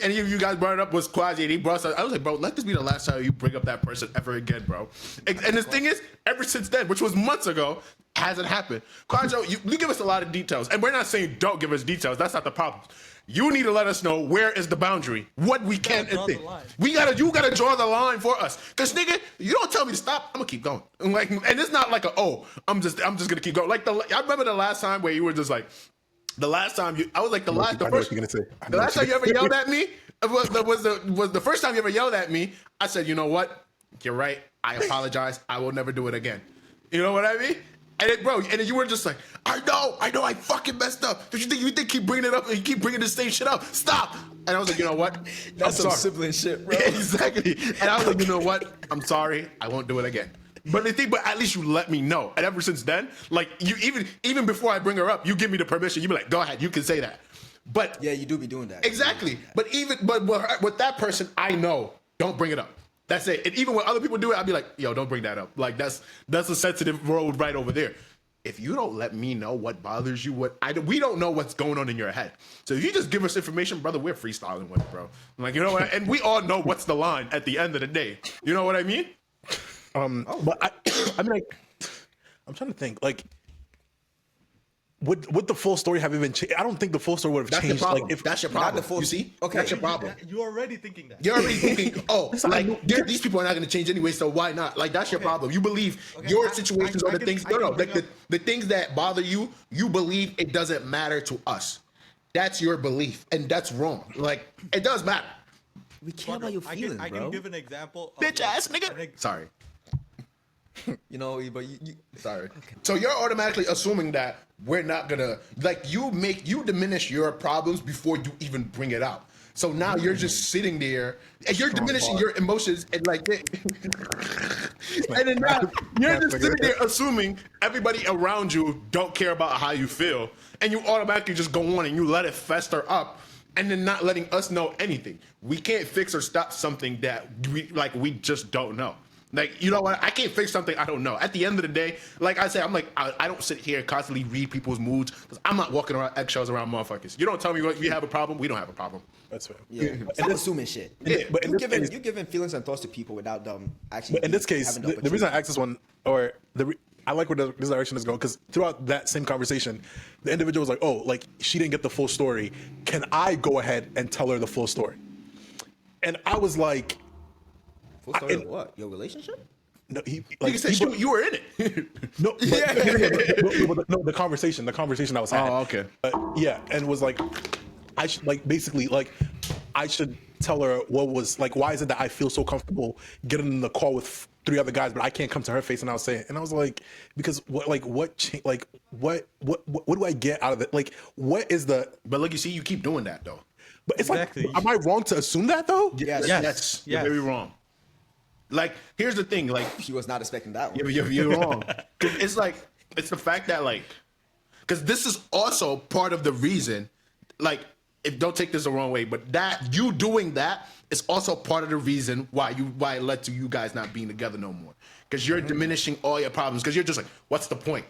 any of you guys brought it up was Quasi, and he brought us. I was like, bro, let this be the last time you bring up that person ever again, bro. And the thing is, ever since then, which was months ago, hasn't happened. Quadro, you give us a lot of details, and we're not saying don't give us details. That's not the problem. You need to let us know where is the boundary, what we can and think. You gotta draw the line for us, cause nigga, you don't tell me to stop, I'm gonna keep going. Like, and it's not like I'm just gonna keep going. Like I remember the last time where you were just like, the last time you ever yelled at me was the first time you ever yelled at me. I said, you know what? You're right. I apologize. I will never do it again. You know what I mean? And it, bro, and then you were just like, I know, I fucking messed up. Don't you think keep bringing it up and you keep bringing the same shit up? Stop. And I was like, you know what? That's some I'm sorry. sibling shit, bro. Yeah, exactly. And I was like, you know what? I'm sorry. I won't do it again. But at least you let me know. And ever since then, like you even before I bring her up, you give me the permission. You be like, go ahead, you can say that. But Yeah, you do be doing that. exactly. But with that person, I know, don't bring it up. That's it. And even when other people do it, I'll be like, yo, don't bring that up. Like that's a sensitive road right over there. If you don't let me know what bothers you, we don't know what's going on in your head. So if you just give us information, brother, we're freestyling with it, bro. Like, you know what? And we all know what's the line at the end of the day. You know what I mean? But I mean, like, I'm trying to think, like, would the full story have even changed? I don't think the full story would have That's changed. your problem. Like, if That's your Not problem. the full- You see? Okay. That's your problem. You're already thinking that. You're already thinking, these people are not going to change anyway, so why not? Like, that's your problem. You believe your situations are the things. No, like the things that bother you, you believe it doesn't matter to us. That's your belief, and that's wrong. Like, it does matter. We care about your feelings, I bro. can give an example. Of Bitch ass like, nigga. Sorry. You know, but you Sorry. So you're automatically assuming that we're not gonna you diminish your problems before you even bring it out. So now you're just sitting there and you're diminishing your emotions and like and then now you're just sitting there assuming everybody around you don't care about how you feel, and you automatically just go on and you let it fester up. And then not letting us know anything. We can't fix or stop something that we just don't know. Like, you know what? I can't fix something I don't know. At the end of the day, like I said, I don't sit here and constantly read people's moods because I'm not walking around eggshells around motherfuckers. You don't tell me what we have a problem. We don't have a problem. that's fair. yeah, stop assuming shit. Yeah, but in You this case, giving feelings and thoughts to people without them actually. But in this case, having the reason I asked this one, or I like where this direction is going, because throughout that same conversation, the individual was like, "Oh, like she didn't get the full story. Can I go ahead and tell her the full story?" And I was like, Full story of what? Your relationship? "No, You said you were in it. no, the conversation I was having. Oh, okay. Yeah, and was like, I should basically I should tell her what was like. Why is it that I feel so comfortable getting in the call with 3 other guys, but I can't come to her face? And I was saying, and I was like, because what do I get out of it? Like, what is the? But look, you see, you keep doing that though. But it's Exactly. like, am I wrong to assume that though? Yes. Yes. You're very wrong. Like, here's the thing, like. He was not expecting that one. You're wrong. It's the fact that because this is also part of the reason, if don't take this the wrong way, but that you doing that is also part of the reason why it led to you guys not being together no more. Because you're diminishing all your problems. Because you're just like, what's the point?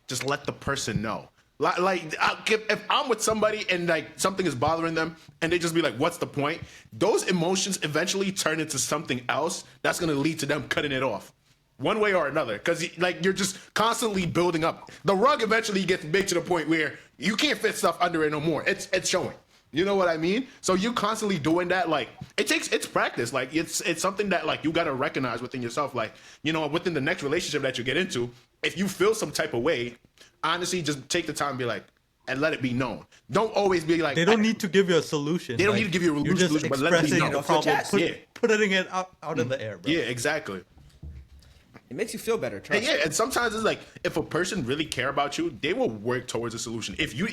Just let the person know. If I'm with somebody and something is bothering them and they just be like, what's the point? Those emotions eventually turn into something else that's going to lead to them cutting it off one way or another. Because you're just constantly building up. The rug eventually gets big to the point where you can't fit stuff under it no more. It's showing. You know what I mean? So you constantly doing that. It's practice. It's something that you got to recognize within yourself. Within the next relationship that you get into, if you feel some type of way, honestly, just take the time and be like, and let it be known. Don't always be like. They don't need to give you a solution. They don't need to give you a You're just solution, but let it be expressing known. a problem, Off your chest. putting it out in the air, bro. Yeah, exactly. It makes you feel better. Trust. And and sometimes it's like if a person really care about you, they will work towards a solution. If you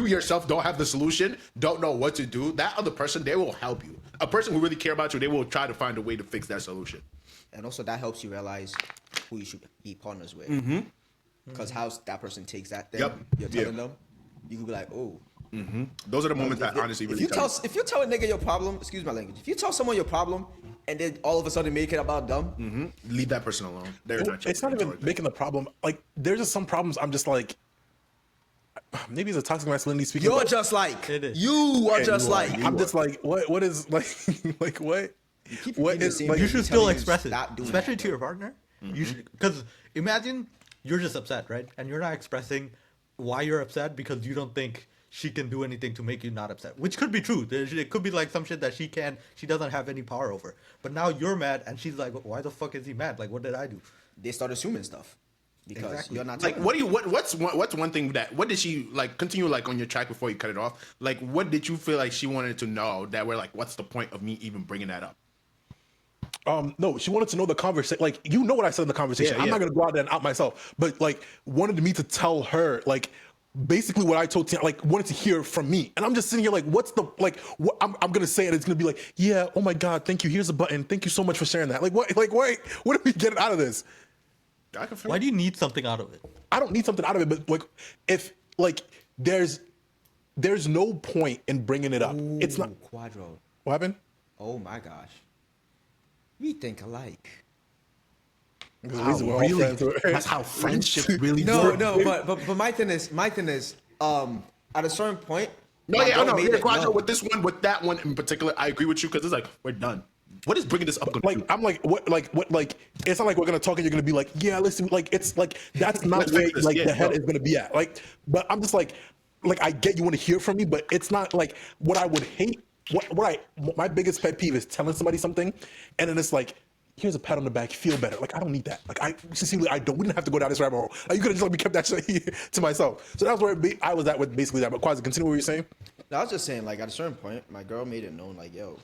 yourself don't have the solution, don't know what to do, that other person, they will help you. A person who really care about you, they will try to find a way to fix that solution. And also that helps you realize who you should be partners with. Because how that person takes that thing, Yep. you're telling them, you could be like, oh. Those are the moments that honestly really tell you. If you tell a nigga your problem, excuse my language, if you tell someone your problem and then all of a sudden make it about them, Leave that person alone. It's not even making the problem. Like, there's just some problems. I'm just like, maybe it's a toxic masculinity speaking. you're but just like, It is. you are just like, I'm just like, what is like, like what? keep What repeating the is same like? You thing. should Tell still you express it, stop doing especially that, to your partner. You should, because imagine you're just upset, right? And you're not expressing why you're upset because you don't think she can do anything to make you not upset, which could be true. It could be like some shit that she doesn't have any power over. But now you're mad, and she's like, why the fuck is he mad? Like, what did I do? They start assuming stuff because Exactly. you're not Like, telling them. what's one thing what did she continue on your track before you cut it off? Like, what did you feel like she wanted to know that we're like, what's the point of me even bringing that up? No, she wanted to know the conversation. Like, you know what I said in the conversation. Yeah, I'm yeah. not gonna go out there and out myself, but like wanted me to tell her like basically what I told Tina, like wanted to hear from me. And I'm just sitting here like, what's the like? What I'm gonna say it. It's gonna be like, yeah, oh my god, thank you. Here's a button. Thank you so much for sharing that. Like what? Like wait, what are we getting out of this? I can feel Why do you need something out of it? I don't need something out of it, but like if like there's no point in bringing it up. It's not. Quadro. What happened? Oh my gosh. We think alike. Because the reason we're all friends. That's how friendship really No, works. no, but my thing is, at a certain point. No, my yeah, girl no, made yeah, it Quadro, known. with this one, with that one in particular, I agree with you because it's like we're done. What is bringing this up? Gonna Like do? I'm like what like it's not like we're gonna talk and you're gonna be like, yeah, listen, like it's like that's not Let's where fix this. like Yeah, the head no. is gonna be at. Like, but I'm just like I get you want to hear from me, but it's not like what I would hate. My biggest pet peeve is telling somebody something, and then it's like, here's a pat on the back, feel better. Like I don't need that. Like I sincerely I don't. We didn't have to go down this rabbit hole. Like, you could have just let me kept that shit to myself. So that's where I was at with basically that. But Quasi, continue what you're saying. I was just saying, like, at a certain point, my girl made it known, like, yo,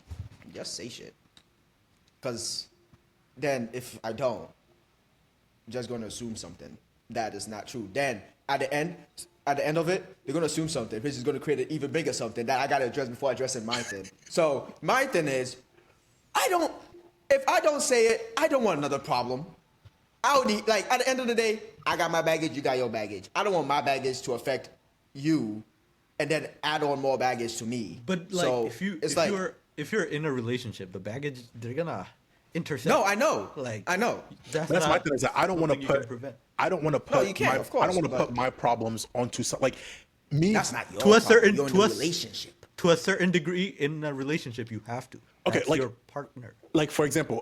just say shit. Because then if I don't, I'm just going to assume something that is not true. Then at the end of it, they're going to assume something, which is going to create an even bigger something that I got to address before addressing my thing. So my thing is, if I don't say it, I don't want another problem. I would need, like, at the end of the day, I got my baggage, you got your baggage. I don't want my baggage to affect you and then add on more baggage to me. But like, So, if you're in a relationship, the baggage they're gonna intersect. No, I know. Like I know. That's my thing is that I don't want to something you can put. prevent. I don't want to put. you can't, my, of course, I don't want to but- put my problems onto some like me. That's not your To a problem. certain- You're in to a a- relationship. To a certain degree, in a relationship, you have to. Okay, That's like- your partner. Like for example,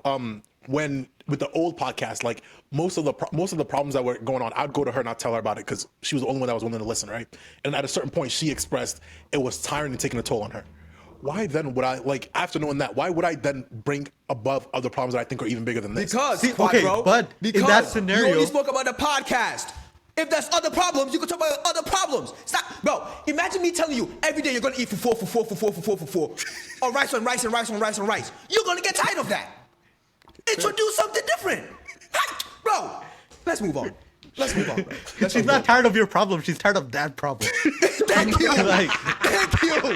when with the old podcast, like most of the problems that were going on, I'd go to her and I'd tell her about it because she was the only one that was willing to listen, right? And at a certain point, she expressed it was tiring and taking a toll on her. Why then would I like after knowing that? Why would I then bring above other problems that I think are even bigger than this? Because, See, okay, Quadro, but in because that scenario- you only spoke about the podcast. If there's other problems, you can talk about other problems. Stop, bro. Imagine me telling you every day you're gonna eat for four, or rice on rice and rice on rice on rice. You're gonna get tired of that. Introduce something different, bro. Let's move on. Let's move on, bro. Let's She's move not on. tired of your problem. She's tired of that problem. Thank you. Like- Thank you.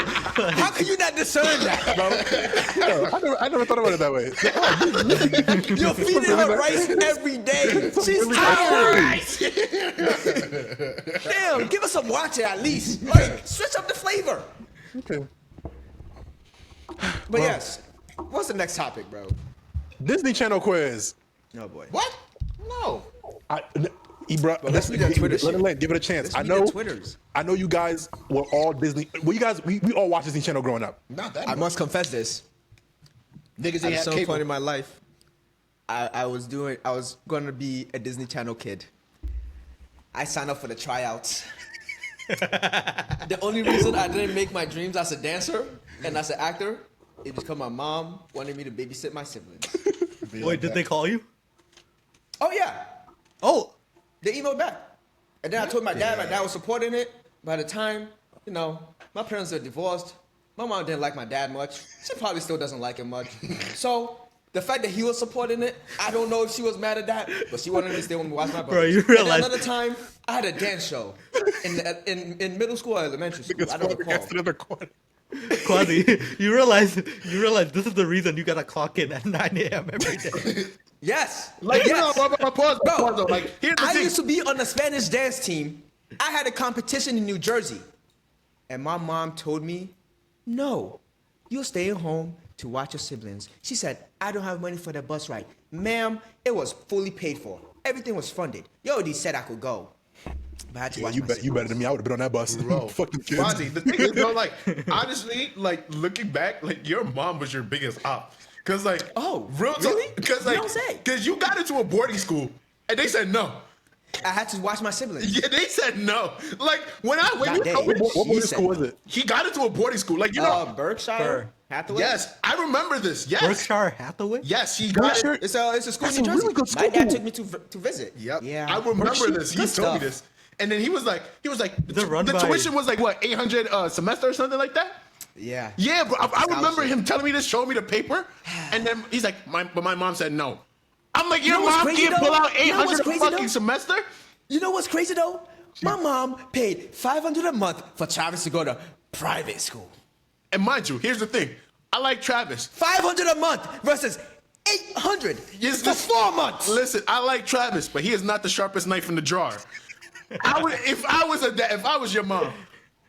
How can you not discern that, bro? I never thought about it that way. You're feeding her rice every day. She's tired. Damn, give us some water at least. Like, switch up the flavor. Okay. But yes, what's the next topic, bro? Disney Channel quiz. Oh boy. What? No. Ibra, let's read that Twitter shit. give it a chance. Let's I read know. the Twitters. I know you guys were all Disney. Well, you guys, we all watched Disney Channel growing up. Not that. I must confess this. Niggas At ain't have some cable. point in my life, I was going to be a Disney Channel kid. I signed up for the tryouts. The only reason I didn't make my dreams as a dancer and as an actor is because my mom wanted me to babysit my siblings. Wait, did they call you? Oh yeah, Oh, they emailed back. And then I told my dad was supporting it. By the time, my parents are divorced. My mom didn't like my dad much. She probably still doesn't like him much. So the fact that he was supporting it, I don't know if she was mad at that, but she wanted me to stay with me watch my brothers. you And then realize- another time, I had a dance show in middle school or elementary school. I don't recall. Another corner. Quasi, you realize this is the reason you gotta clock in at 9 a.m. every day. Yes. Like, yes. pause, Bro, though. Like, here's the I thing. used to be on the Spanish dance team. I had a competition in New Jersey. And my mom told me, no, you're staying home to watch your siblings. She said, I don't have money for the bus ride. Ma'am, it was fully paid for. Everything was funded. You already said I could go. But I had to watch You my bet. You siblings. better than me. I would have been on that bus. Bro, Fuck them kids. Fonzie, the thing is, bro, like, honestly, like, looking back, like, your mom was your biggest op. Because, like, Oh, real really? Because, You like, don't say. because you got into a boarding school, and they said no. I had to watch my siblings. Yeah, they said no. Like, when That you day. What boarding She school said was it? he got into a boarding school, like, you know, Berkshire? Hathaway? yes, I remember this. Yes. Berkshire Hathaway? Yes, he got Berkshire? it. It's a school That's in New a Jersey. really good My dad school. took me to visit. Yep. Yeah. I remember Berkshire, this. He good told me stuff. this. And then he was like, it run the by- tuition was like what, 800 a semester or something like that? Yeah. Yeah, bro. I remember Scholarship. him telling me this, showing me the paper, and then he's like, but my mom said no. I'm like, your know what's mom crazy, can't pull though? out You know 800 what's a crazy, fucking though? semester? You know what's crazy though? My mom paid $500 a month for Travis to go to private school. And mind you, here's the thing. I like Travis. $500 a month versus $800 Yes, for 4 months. Listen, I like Travis, but he is not the sharpest knife in the drawer. If I was your mom,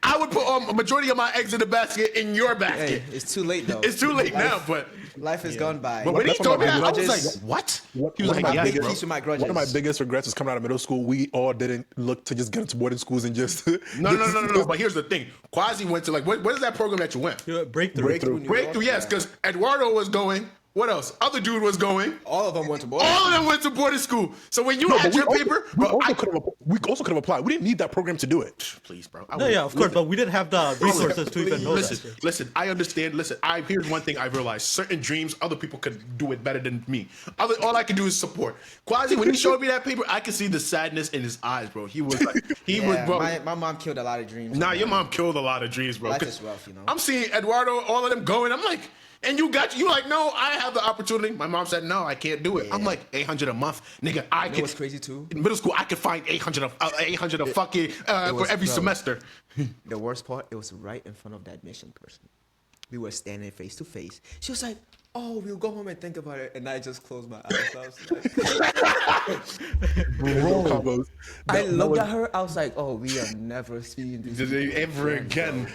I would put a majority of my eggs in the basket in your basket. Hey, it's too late though. It's too late now, but Life has gone by. when he That's told me what that, my I was grudges- like, what? He was was like, my yeah, biggest, bro. Piece of my grudges. one of my biggest regrets was coming out of middle school. We all didn't look to just get into boarding schools and just No. But here's the thing. Quasi went to what is that program that you went? Breakthrough. Breakthrough. New Breakthrough, York, yes, yeah. because Eduardo was going. What else? Other dude was going. All of them went to boarding. All of them went to boarding school. So when you No, had but your paper, we bro, also could have applied. We didn't need that program to do it. please, bro. No, yeah, of course, but we didn't have the resources to even know Listen, that. listen. I understand. Listen, here's one thing I realized: certain dreams, other people could do it better than me. All I can do is support. Quasi, when he showed me that paper, I could see the sadness in his eyes, bro. He was like, Yeah, bro. my mom killed a lot of dreams. Nah, your mom killed a lot of dreams, bro. Life 'Cause is rough, you know. I'm seeing Eduardo, all of them going. I'm like, and you like, no, I have the opportunity. My mom said, no, I can't do it. I'm Yeah. like, 800 a month, nigga. I You know can. what's crazy too? In middle school, I could find 800 a fucking for was- every bro. semester. The worst part, it was right in front of the admission person. We were standing face to face. She was like, "Oh, we'll go home and think about it." And I just closed my eyes. I was like, No combos. I That looked was- at her. I was like, "Oh, we are never seeing this Ever again.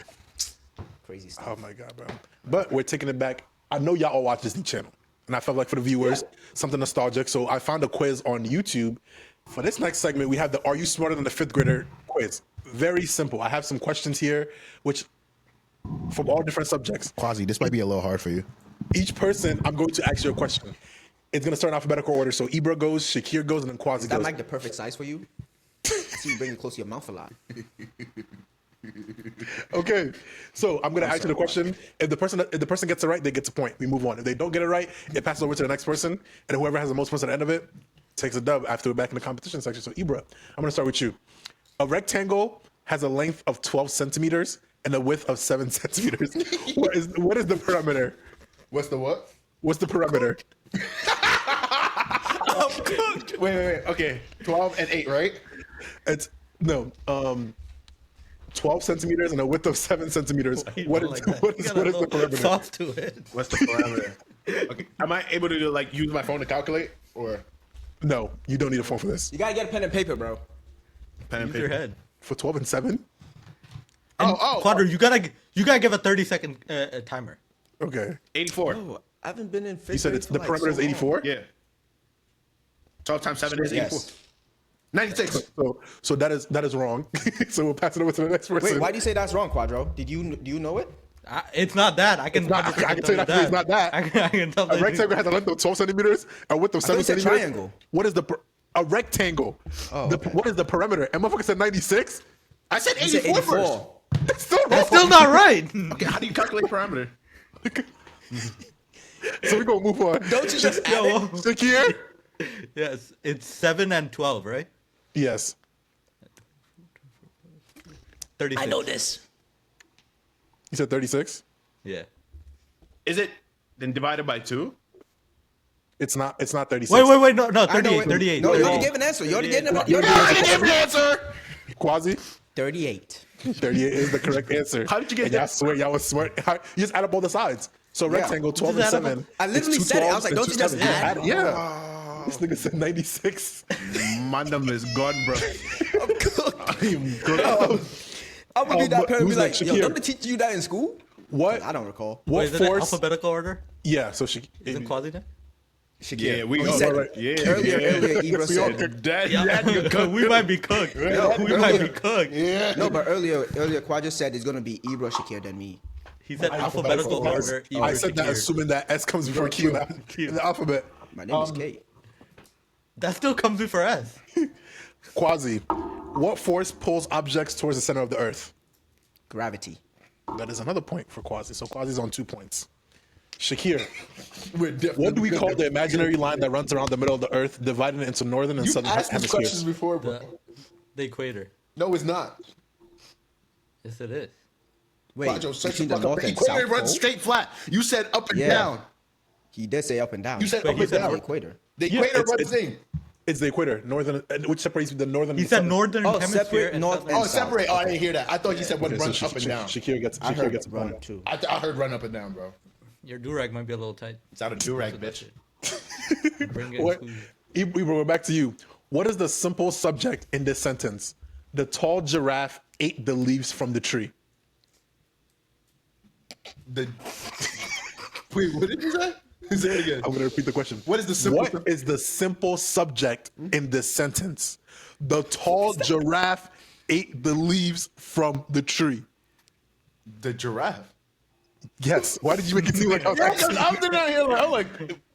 Crazy stuff. Oh my god, bro! But we're taking it back. I know y'all all watch Disney Channel, and I felt like for the viewers, something nostalgic. So I found a quiz on YouTube. For this next segment, we have the "Are You Smarter Than a Fifth Grader?" quiz. Very simple. I have some questions here, which from all different subjects. Quasi, this might be a little hard for you. Each person, I'm going to ask you a question. It's going to start in alphabetical order. So Ibra goes, Shakir goes, and then Quasi Is that goes. like the perfect size for you? So you bring it close to your mouth a lot. Okay, so I'm gonna ask you the question. If the person gets it right, they get a point. We move on. If they don't get it right, it passes over to the next person, and whoever has the most points at the end of it takes a dub. After we're back in the competition section. So Ibra, I'm gonna start with you. A rectangle has a length of 12 centimeters and a width of 7 centimeters. What is the perimeter? What's the what? What's the perimeter? Wait. Okay, 12 and 8, right? It's no. 12 centimeters and a width of 7 centimeters. What is the perimeter? Sauce to it. What's the parameter? Okay, am I able to use my phone to calculate or No, you don't need a phone for this. You gotta get a pen and paper, bro. pen and Use your paper? head. For 12 and 7? Quadro, you gotta give a 30-second timer. Okay. 84. Oh, I haven't been in fifth You said grade it's for the like perimeter is so long. 84? Yeah. 12 times 7 is 84. Yes. 96. So that is wrong. So we'll pass it over to the next person. Wait, why do you say that's wrong, Quadro? Do you know it? It's not that. I can. not- I 100% can tell you that it's not that. I can tell A that. rectangle has a length of 12 centimeters, a width of thought 7 you said centimeters. triangle. What is a rectangle? Oh, The- What is the perimeter? And motherfucker said 96? I said You said 84 first. 84. That's still wrong. That's still not right. Okay, how do you calculate parameter? So we're going to move on. Don't you just add Yo, it? Shakir? yes, it's 7 and 12, right? Yes. 36. I know this. You said 36? Yeah. Is it then divided by 2? It's not 36. Wait, no, I know 38, it. 38. No, you 38. already gave an answer. You already gave an You already gave an answer. Quasi? 38. 38 is the correct answer. How did you get And y'all that? swear y'all was smart. You just add up all the sides. So rectangle 12 and Just add up 7. I literally It's said it. I 2 was like, 12s don't and you just 2 7s. add? Yeah. This nigga said 96. Mandam is gone, bro. I'm cooked. I am good. I'm gonna be that parent and be who's like, next? yo, Shakir. don't they teach you that in school? What? I don't recall. What Wait, is it in force? alphabetical order? Yeah, so she. Isn't Quasi there? Yeah, we He all said right. it. Yeah, Earlier, Ibra We all said. cooked. Dad, We might be cooked. We might be cooked. No, but earlier, Quadro said it's gonna be Ibra, Shakir, then me. He said alphabetical order. I said that assuming that S comes before Q in the alphabet. My name is Kate. That still comes before S. Quasi, what force pulls objects towards the center of the Earth? Gravity. That is another point for Quasi. So Quasi's on 2 points. Shakir, We're definitely what do we call the imaginary line that runs around the middle of the Earth, dividing it into northern and You southern asked these questions hemispheres? before, bro. The equator. No, it's not. Yes, it is. Wait, Quadro, search between the the fuck up. north The and equator south runs pole? straight flat. You said up and Yeah. down. He did say up and down. You said Wait, up he and said down. the equator. The Yeah, equator it's- runs it's- thing. It's the equator, northern, which separates the northern. He and said southern. northern Oh, hemisphere separate and north southern. and Oh, separate. Oh, I okay. didn't hear that. I thought you said one Okay, so runs up and down. Shakir gets. I Shakir heard gets a run point. too. I heard run up and down, bro. Your durag might be a little tight. It's out of durag, bitch. Bring it. What? squeeze it. We're back to you. What is the simple subject in this sentence? The tall giraffe ate the leaves from the tree. The wait, what did you say? Say it again. I'm going to repeat the question. What is the simple What is the simple subject in this sentence? The tall giraffe ate the leaves from the tree. The giraffe. Yes. Why did you make it seem like I was Yeah, 'cause actually I'm sitting out here like, I'm like,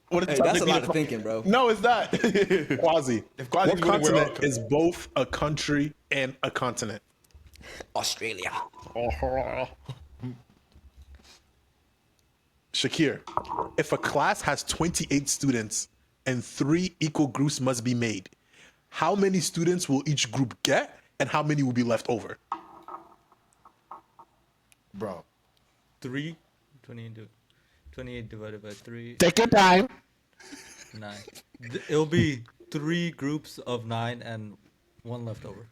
what Hey, is that's a lot of thinking, bro. No, it's not. Quasi? If Quasi's What winning, we're all- continent is both a country and a continent? Australia. Shakir, if a class has 28 students and 3 equal groups must be made, how many students will each group get and how many will be left over? Bro. 28 divided by 3, Take your time. 9. It'll be 3 groups of 9 and 1 left over.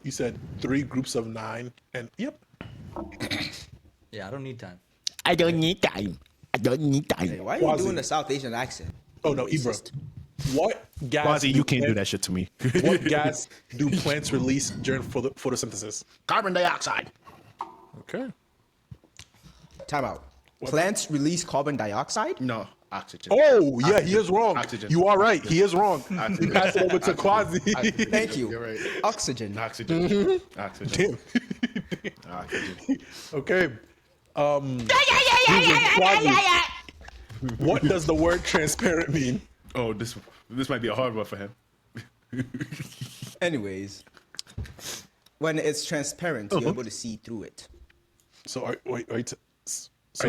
You said 3 groups of 9 and yep. Yeah, I don't need time. I don't need time. I don't need Hey, time. why are you Quasi. doing the South Asian accent? Oh no, Ibra. Racist. What gas Quasi, do you can't do plant- that shit to me. What gas do plants release during photosynthesis? Carbon dioxide. Okay. Time out. Plants release carbon dioxide? No, oxygen. Oh, yeah, he is wrong. Oxygen. You are right. He is wrong. You pass it over to Quasi. Thank you. You're right. Oxygen. Oxygen. Oxygen. Damn. Oxygen. Okay. Quasi. What does the word transparent mean? Oh, this might be a hard one for him. Anyways, when it's transparent, you're able to see through it. So, wait. Are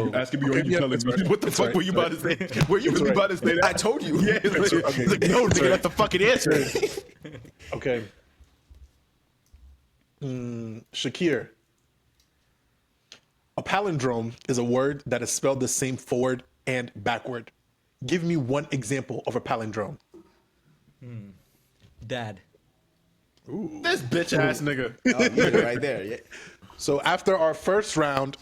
you asking me or are you yeah, telling it's me? right. What the It's fuck right. were you about to say? Were you It's really right. about to say that? I told you. Yeah, it's like, Okay. it's like, no, It's nigga, right. that's the fucking answer. Okay. Shakir. A palindrome is a word that is spelled the same forward and backward. Give me one example of a palindrome. Dad. This bitch ass nigga. Oh, you right there. Yeah. So after our first round,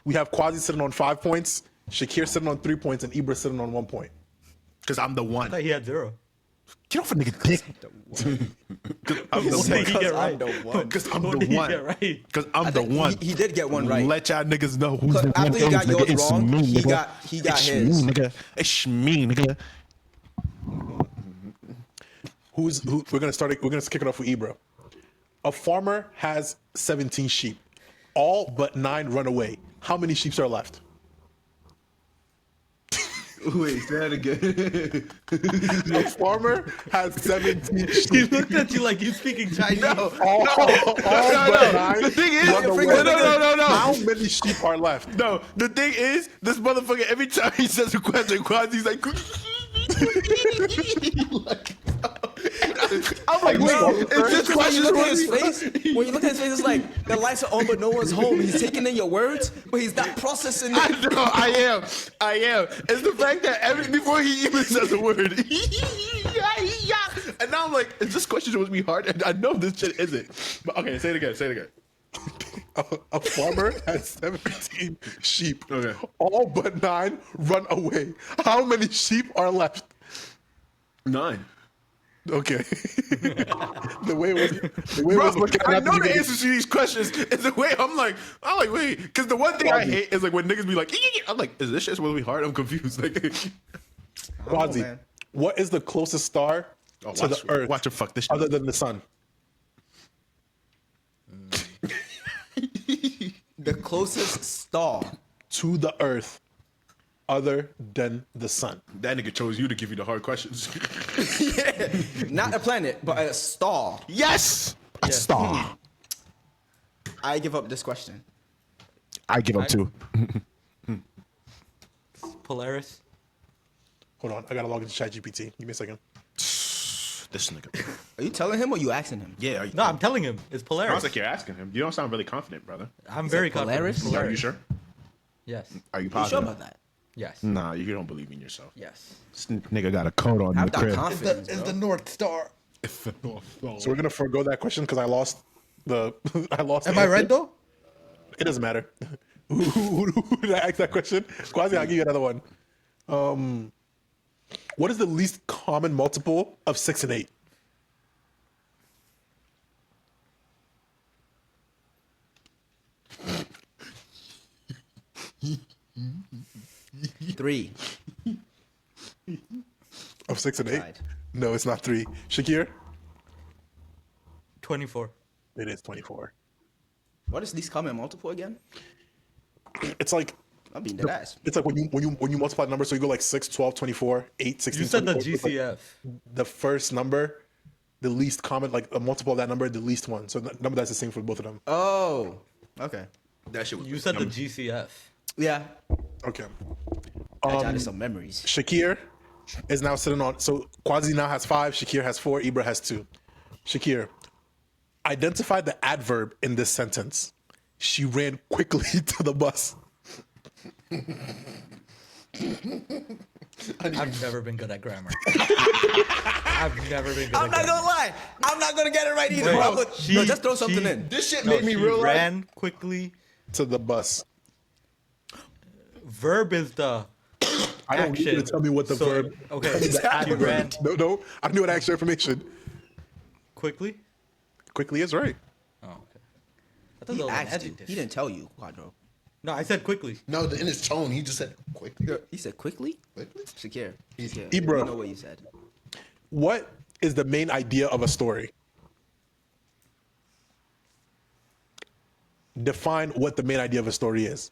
we have Quasi sitting on 5 points, Shakir sitting on 3 points, and Ibra sitting on 1 point. Because I'm the I one. thought he had 0. Get off a nigga dick. I'm the What did he one. get I'm right? the one. Because I'm What the did he one. get right? Because I'm I the think one. he did get one right. Let y'all niggas know who's the one. After he got nigga. yours It's wrong, me, he nigga. got It's his. me, nigga. It's me, nigga. We're gonna kick it off with Ibra. A farmer has 17 sheep. All but 9 run away. How many sheep are left? Wait, say that again. A farmer has 17 He sheep. looked at you like you speaking Chinese. All but 9 The thing is, run no, away. no. How many sheep are left? No, the thing is, this motherfucker, every time he says a question, Quasi's like, I'm like, wait, is this When you question look at really? his face, it's like the lights are on, but no one's home. He's taking in your words, but he's not processing I it. know, I am. It's the fact that before he even says a word, and now I'm like, is this question supposed to be hard? And I know this shit isn't. But okay, say it again. A farmer has 17 sheep. Okay. All but 9 run away. How many sheep are left? 9. Okay. the way it was looking I at know the beginning- answers to these questions is the way I'm like, wait, because the one thing I hate is like when niggas be like, I'm like, is this shit supposed to be hard? I'm confused. Like, Quasi, man. what is the closest star to the Earth Watch her fuck this shit. other than the sun? The closest star. To the Earth other than the sun. that nigga chose you to give you the hard questions. Not a planet, but a star. Yes! A star. I give up this question. I give up too. Polaris. Hold on, I gotta log into ChatGPT. Give me a second. This nigga. Are you telling him or you asking him? Yeah. No, I'm telling him it's Polaris. Sounds like you're asking him. You don't sound really confident, brother. I'm very confident. Polaris? It's Are you sure? Yes. Are you Are you sure positive? about that? Yes. Nah, you don't believe in yourself. Yes. This nigga got a coat on Have the that crib. confidence, It's bro. the North Star. So we're gonna forego that question because I lost the. I lost. Am the I answer. right though? It doesn't matter. Who did I ask that question? Quasi, I'll give you another one. What is the least common multiple of 6 and 8? Three. Of 6 and 8? Right. No, it's not 3. Shakir? 24. It is 24. What is least common multiple again? It's like I'm being dead ass. it's like when you multiply numbers, so you go like 6, 12, 24, 8, 16. You said the 24. It's like GCF. the first number, the least common, like a multiple of that number, the least one. So the number that's the same for both of them. Oh. Okay. That shit was You said the GCF. Yeah. Okay. I jotted some memories. Shakir is now sitting on. So Quasi now has 5. Shakir has 4. Ibra has 2. Shakir, identify the adverb in this sentence. She ran quickly to the bus. I've never been good at grammar. I've never been good I'm at not grammar. gonna lie. I'm not gonna get it right either. Wait, bro. But, no, just throw something in. This shit No, made me she realize. ran quickly. To the bus. Verb is the I don't need you to tell me what the verb. Okay, Tell me the she adverb. ran No, I knew what extra information. quickly. Quickly is right. Oh, okay. I thought He that was an asked you. adjective. He didn't tell you, Quadro. No, I said quickly. No, in his tone, he just said quickly. He said quickly? Quickly? Shakir. Shakir. Ibra. You know what you said. What is the main idea of a story? Define what the main idea of a story is.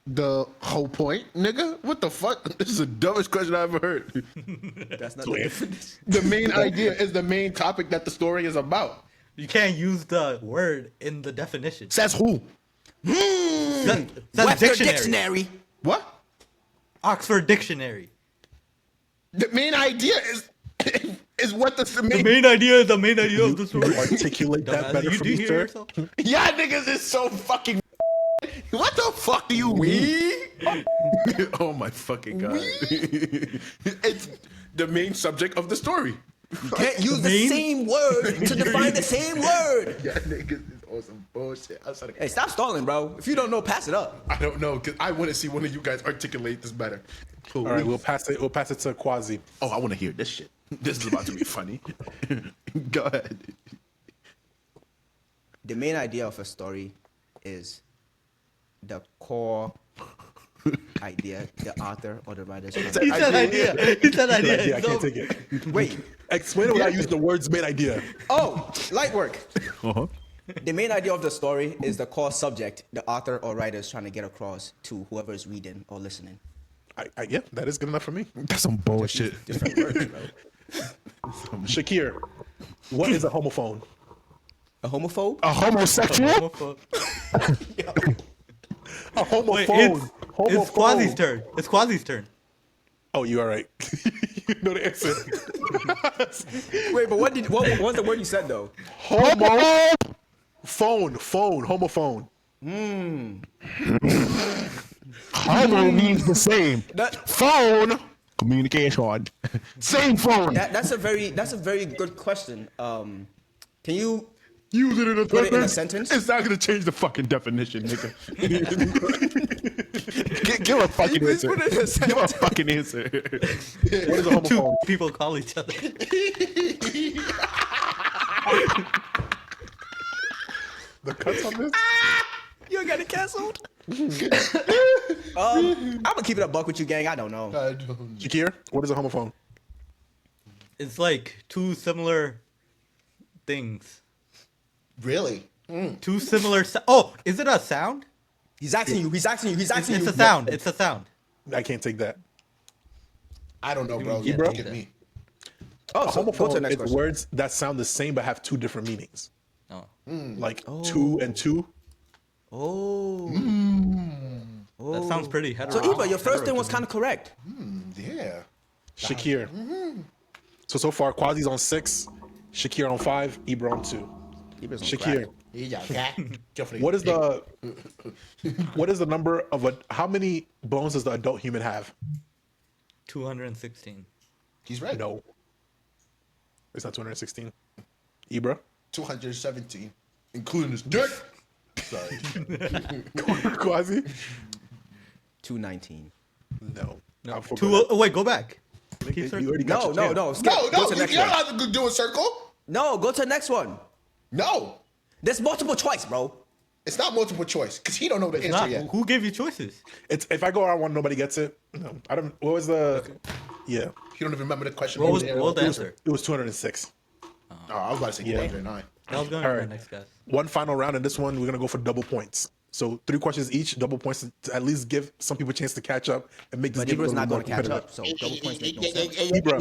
The whole point, nigga? What the fuck? This is the dumbest question I ever heard. That's not the definition. The main idea is the main topic that the story is about. You can't use the word in the definition. Says who? Says Webster dictionary. Dictionary. What? Oxford Dictionary. The main idea is what the The main. main idea is the main idea of the story. Articulate that Dumbass. better You for do me, hear sir. yourself? Y'all niggas is so fucking. What the fuck do you mean? Oh my fucking god! It's the main subject of the story. You can't use the Main? same word to define the same word. Y'all niggas is on some bullshit. I'm sorry. Hey, stop stalling, bro. If you don't know, pass it up. I don't know because I want to see one of you guys articulate this better. All right, we'll pass it. We'll pass it to Quasi. Oh, I want to hear this shit. This is about to be funny. Go ahead. The main idea of a story is the core idea, the author or the writer's He said idea. He said idea. Yeah, I can't So- take it. Wait. Explain it without using the words main idea. Oh, light work. Uh-huh. The main idea of the story is the core subject the author or writer is trying to get across to whoever is reading or listening. Yeah, that is good enough for me. That's some bullshit. Different words, bro. Shakir, what is a homophone? A homophobe? A homosexual? A homophone. Wait, Homophone. it's Quasi's turn. It's Quasi's turn. Oh, you all right? You know the answer. Wait, but what was the word you said though? Homo. Phone. Homophone. Homo means the same. That, Phone. Communication. Same phone. that's a very good question. Can you Use it in a put it in a sentence? It's not gonna change the fucking definition, nigga. Give a fucking Please answer. put it in a Give a sentence. fucking answer. What is a Two homophone? people call each other. The cuts on this? You got it canceled? I'm gonna keep it a buck with you, gang. I don't know. Shakir, what is a homophone? It's like two similar things. Really? Two similar. Oh, is it a sound? He's asking you. He's asking It's you. a sound. It's a sound. I can't take that. I don't know, bro. You You bro? look at me. Oh, so go to the Homophone next is question. words that sound the same but have two different meanings. Oh. Like two and two. Oh. That sounds pretty So hetero. Eva, your first thing was kind of correct. Yeah. Shakir, So far, Quasi's on 6, Shakir on 5, Ibra on 2. Ibra's on Shakir, crack. what is the number of how many bones does the adult human have? 216. He's right. No. It's not 216. Ibra? 217, including his dick. Sorry. Quasi? 219. No. No. I forgot. Wait, go back. Keep You searching. already got No, your no, chance. no. No, Go no, to the next you're one. not allowed to do a circle. No, go to the next one. No, There's multiple choice, bro. it's not multiple choice because he don't know the answer Not, yet. who gave you choices? It's if I go around one, nobody gets it. No, I don't. What was the? Yeah, He don't even remember the question. What was the answer? it was 206. Oh, I was about to say 209. That was going All to be right. my next guess. One final round, and this one we're gonna go for double points. So 3 questions each, double points to at least give some people a chance to catch up and make this But game a Ibra's little not more going to catch competitive. up, so double points make no sense. Ibra,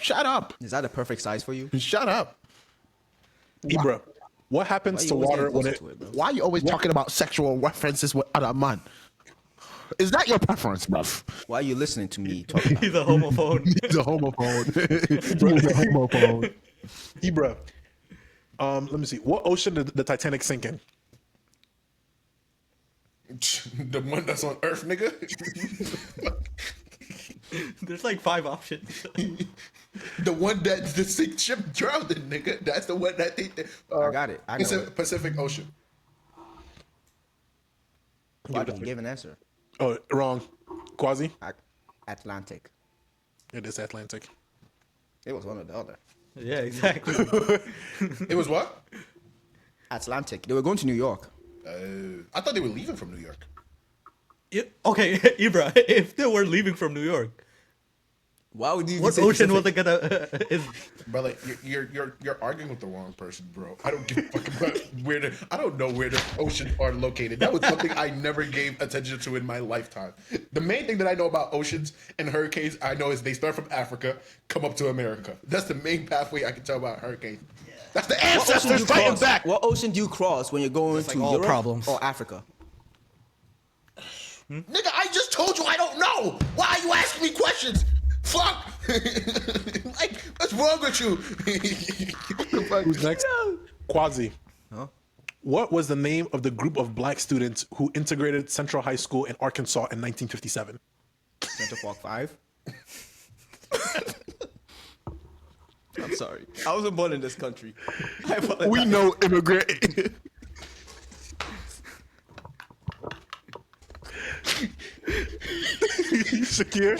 Shut up. Is that a perfect size for you? Shut up. Ibra, what happens Why you to always water getting when closer it? to it, bro? Why are you always talking about sexual references with other man? Is that your preference, bruv? Why are you listening to me talk about He's a homophone. He's a homophobe. He's a homophobe. Ibra, let me see. What ocean did the Titanic sink in? The one that's on Earth, nigga. There's like 5 options. The one that the sink ship drowned in, nigga. That's the one that they. I got it. I know it. Pacific Ocean. Why did you give an answer? Oh, wrong. Quasi? Atlantic. It is Atlantic. It was one or the other. Yeah, exactly. It was what? Atlantic. They were going to New York. I thought they were leaving from New York. Okay, Ibra, if they were leaving from New York, Why would you? what say ocean Pacific? was it gonna? Is Brother, you're arguing with the wrong person, bro. I don't give a fuck about where the I don't know where the oceans are located. That was something I never gave attention to in my lifetime. The main thing that I know about oceans and hurricanes, I know is they start from Africa, come up to America. That's the main pathway I can tell about hurricanes. That's the What ocean do ancestors you fighting cross? back. What ocean do you cross when you're going It's to like all Europe problems. or Africa? Nigga, I just told you I don't know. Why are you asking me questions? Fuck. Like, what's wrong with you? Who's next? Quasi. Huh? What was the name of the group of black students who integrated Central High School in Arkansas in 1957? Central Park 5. I'm sorry. I wasn't born in this country. I apologize. We know immigrant. Shakir?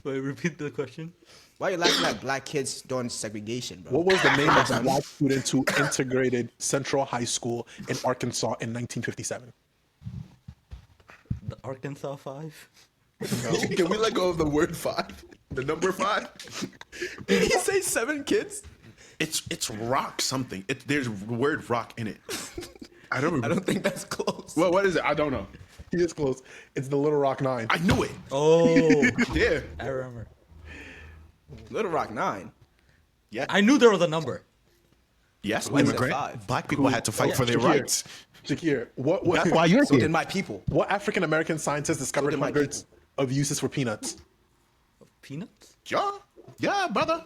wait, repeat the question. Why are you laughing at black kids during segregation, bro? What was the name of the black students who integrated Central High School in Arkansas in 1957? The Arkansas 5. Can we let go of the word 5? The number 5? Did he say 7 kids? It's rock something. There's the word rock in it. I don't I remember. don't think that's close. Well, what is it? I don't know. He is close. It's the Little Rock Nine. I knew it. Oh, Yeah. I remember. Little Rock 9. Yeah. I knew there was a number. Yes, Why is it immigrant. 5? Black people had to fight for their Shakir. rights. Shakir, what That's why you're So here. did my people. what African American scientist discovered did my hundreds of uses for peanuts? Peanuts? Yeah, brother.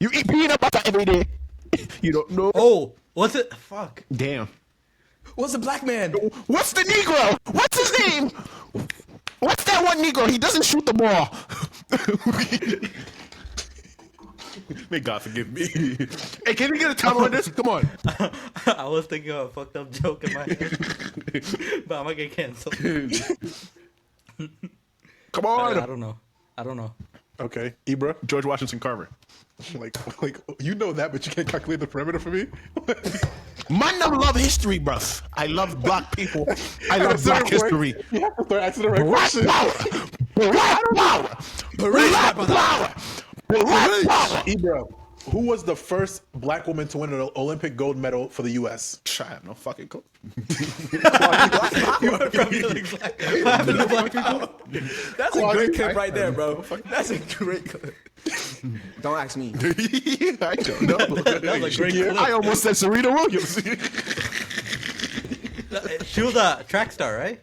You eat peanut butter every day. You don't know. Oh, what's it? Fuck. Damn. What's a black man? What's the Negro? What's his name? What's that one Negro? He doesn't shoot the ball. May God forgive me. Hey, can we get a timer on this? Come on. I was thinking of a fucked up joke in my head, but I'm gonna get canceled. Come I on. don't know. I don't know. Okay, Ibra, George Washington Carver. like you know that, but you can't calculate the perimeter for me. Man, I love history, bruv. I love black people. I love At a certain black history. point, You have to start asking the right Black question. power. Black power. Black power. Black power. Ibra, who was the first black woman to win an Olympic gold medal for the U.S.? I have no fucking clue. What happened to black people? That's a great clip right there, bro. That's a great clip. Don't ask me. I don't know. That was a great clip. I almost said Serena Williams. She was a track star, right?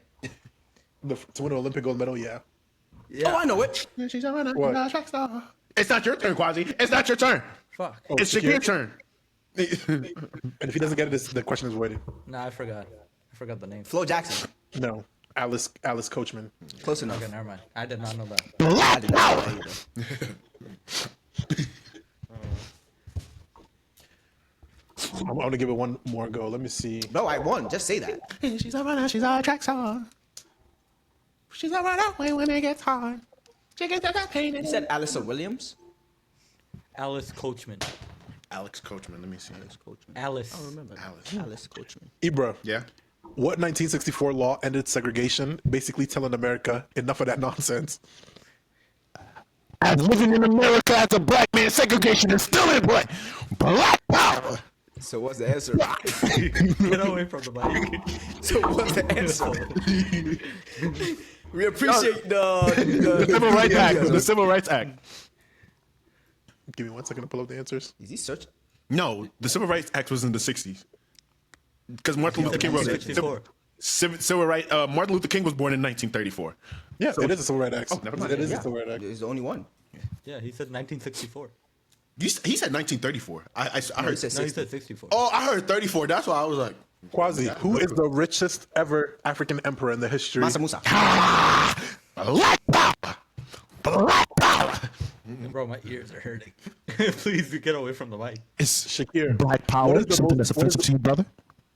To win an Olympic gold medal, yeah. Yeah. Oh, I know it. She's a runner, What? not a track star. It's not your turn, Quasi. It's not your turn. Fuck. Oh, It's Shakir? Shakir's turn. And if he doesn't get it, the question is waiting. Nah, I forgot. I forgot the name. Flo Jackson. No, Alice Coachman. Close enough. Okay, never mind. I did not know that. I did not know that either. I'm gonna give it one more go. Let me see. No, I won. Just say that. She's a runner, she's a track star. She's a runner when it gets hard. She gets that pain. You said Alyssa Williams. Alice Coachman. Alex Coachman, let me see. Alex Coachman. Alice. Alice Coachman. Ibra. Yeah. What 1964 law ended segregation, basically telling America enough of that nonsense? As living in America as a black man, segregation is still in play. Black power. So what's the answer? Get away from the mic. So what's the answer? We appreciate the Civil Rights Act. The Civil Rights Act. Give me 1 second to pull up the answers. Is he searching? No, the Civil Rights Act was in the 60s. Because Martin Luther King wrote it. 1964. Civil right. Martin Luther King was born in 1934. Yeah, it is a civil rights act. Oh, never mind. It is Yeah. a civil rights act. He's the only one. Yeah, he said 1964. He said 1934. I No, heard. he said No, he 60. said 64. Oh, I heard 34. That's why I was like, Quasi, who is the richest ever African emperor in the history? Mansa Musa. black power. Black power. Bro, my ears are hurting. Please get away from the mic. It's Shakir. black power. What is the Something most- that's offensive to you, brother.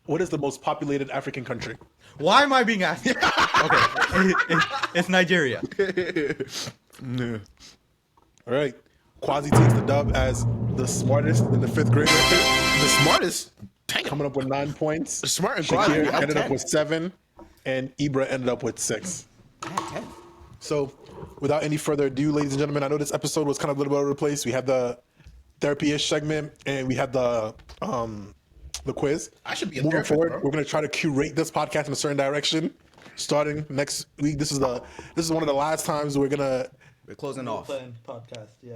What is the most populated African country? Why am I being asked? Okay, it's Nigeria. All right. Quasi takes the dub as the smartest in the 5th grade. The smartest. Dang it. Coming up with 9 points. Smart and Quasi. Shakir I'm ended up 10. with 7, and Ibra ended up with 6. So, without any further ado, ladies and gentlemen, I know this episode was kind of a little bit all over the place. We had the therapy-ish segment, and we had the quiz. I should be a Moving therapist, forward. bro. We're going to try to curate this podcast in a certain direction. Starting next week, this is one of the last times we're gonna We're closing off. Plan podcast, yeah.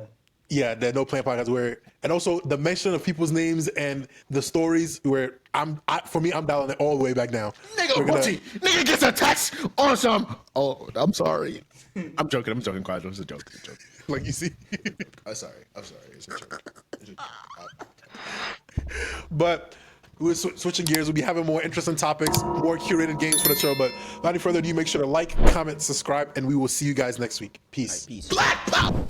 Yeah, the No Plan podcast and also the mention of people's names and the stories where I'm dialing it all the way back now. Nigga, nigga gets a text on some. Oh, I'm sorry. I'm joking, Quadro. It's a joke. Like you see. I'm sorry. It's a joke. But we're switching gears. We'll be having more interesting topics, more curated games for the show. But without any further ado, make sure to like, comment, subscribe, and we will see you guys next week. Peace. Peace. Black power.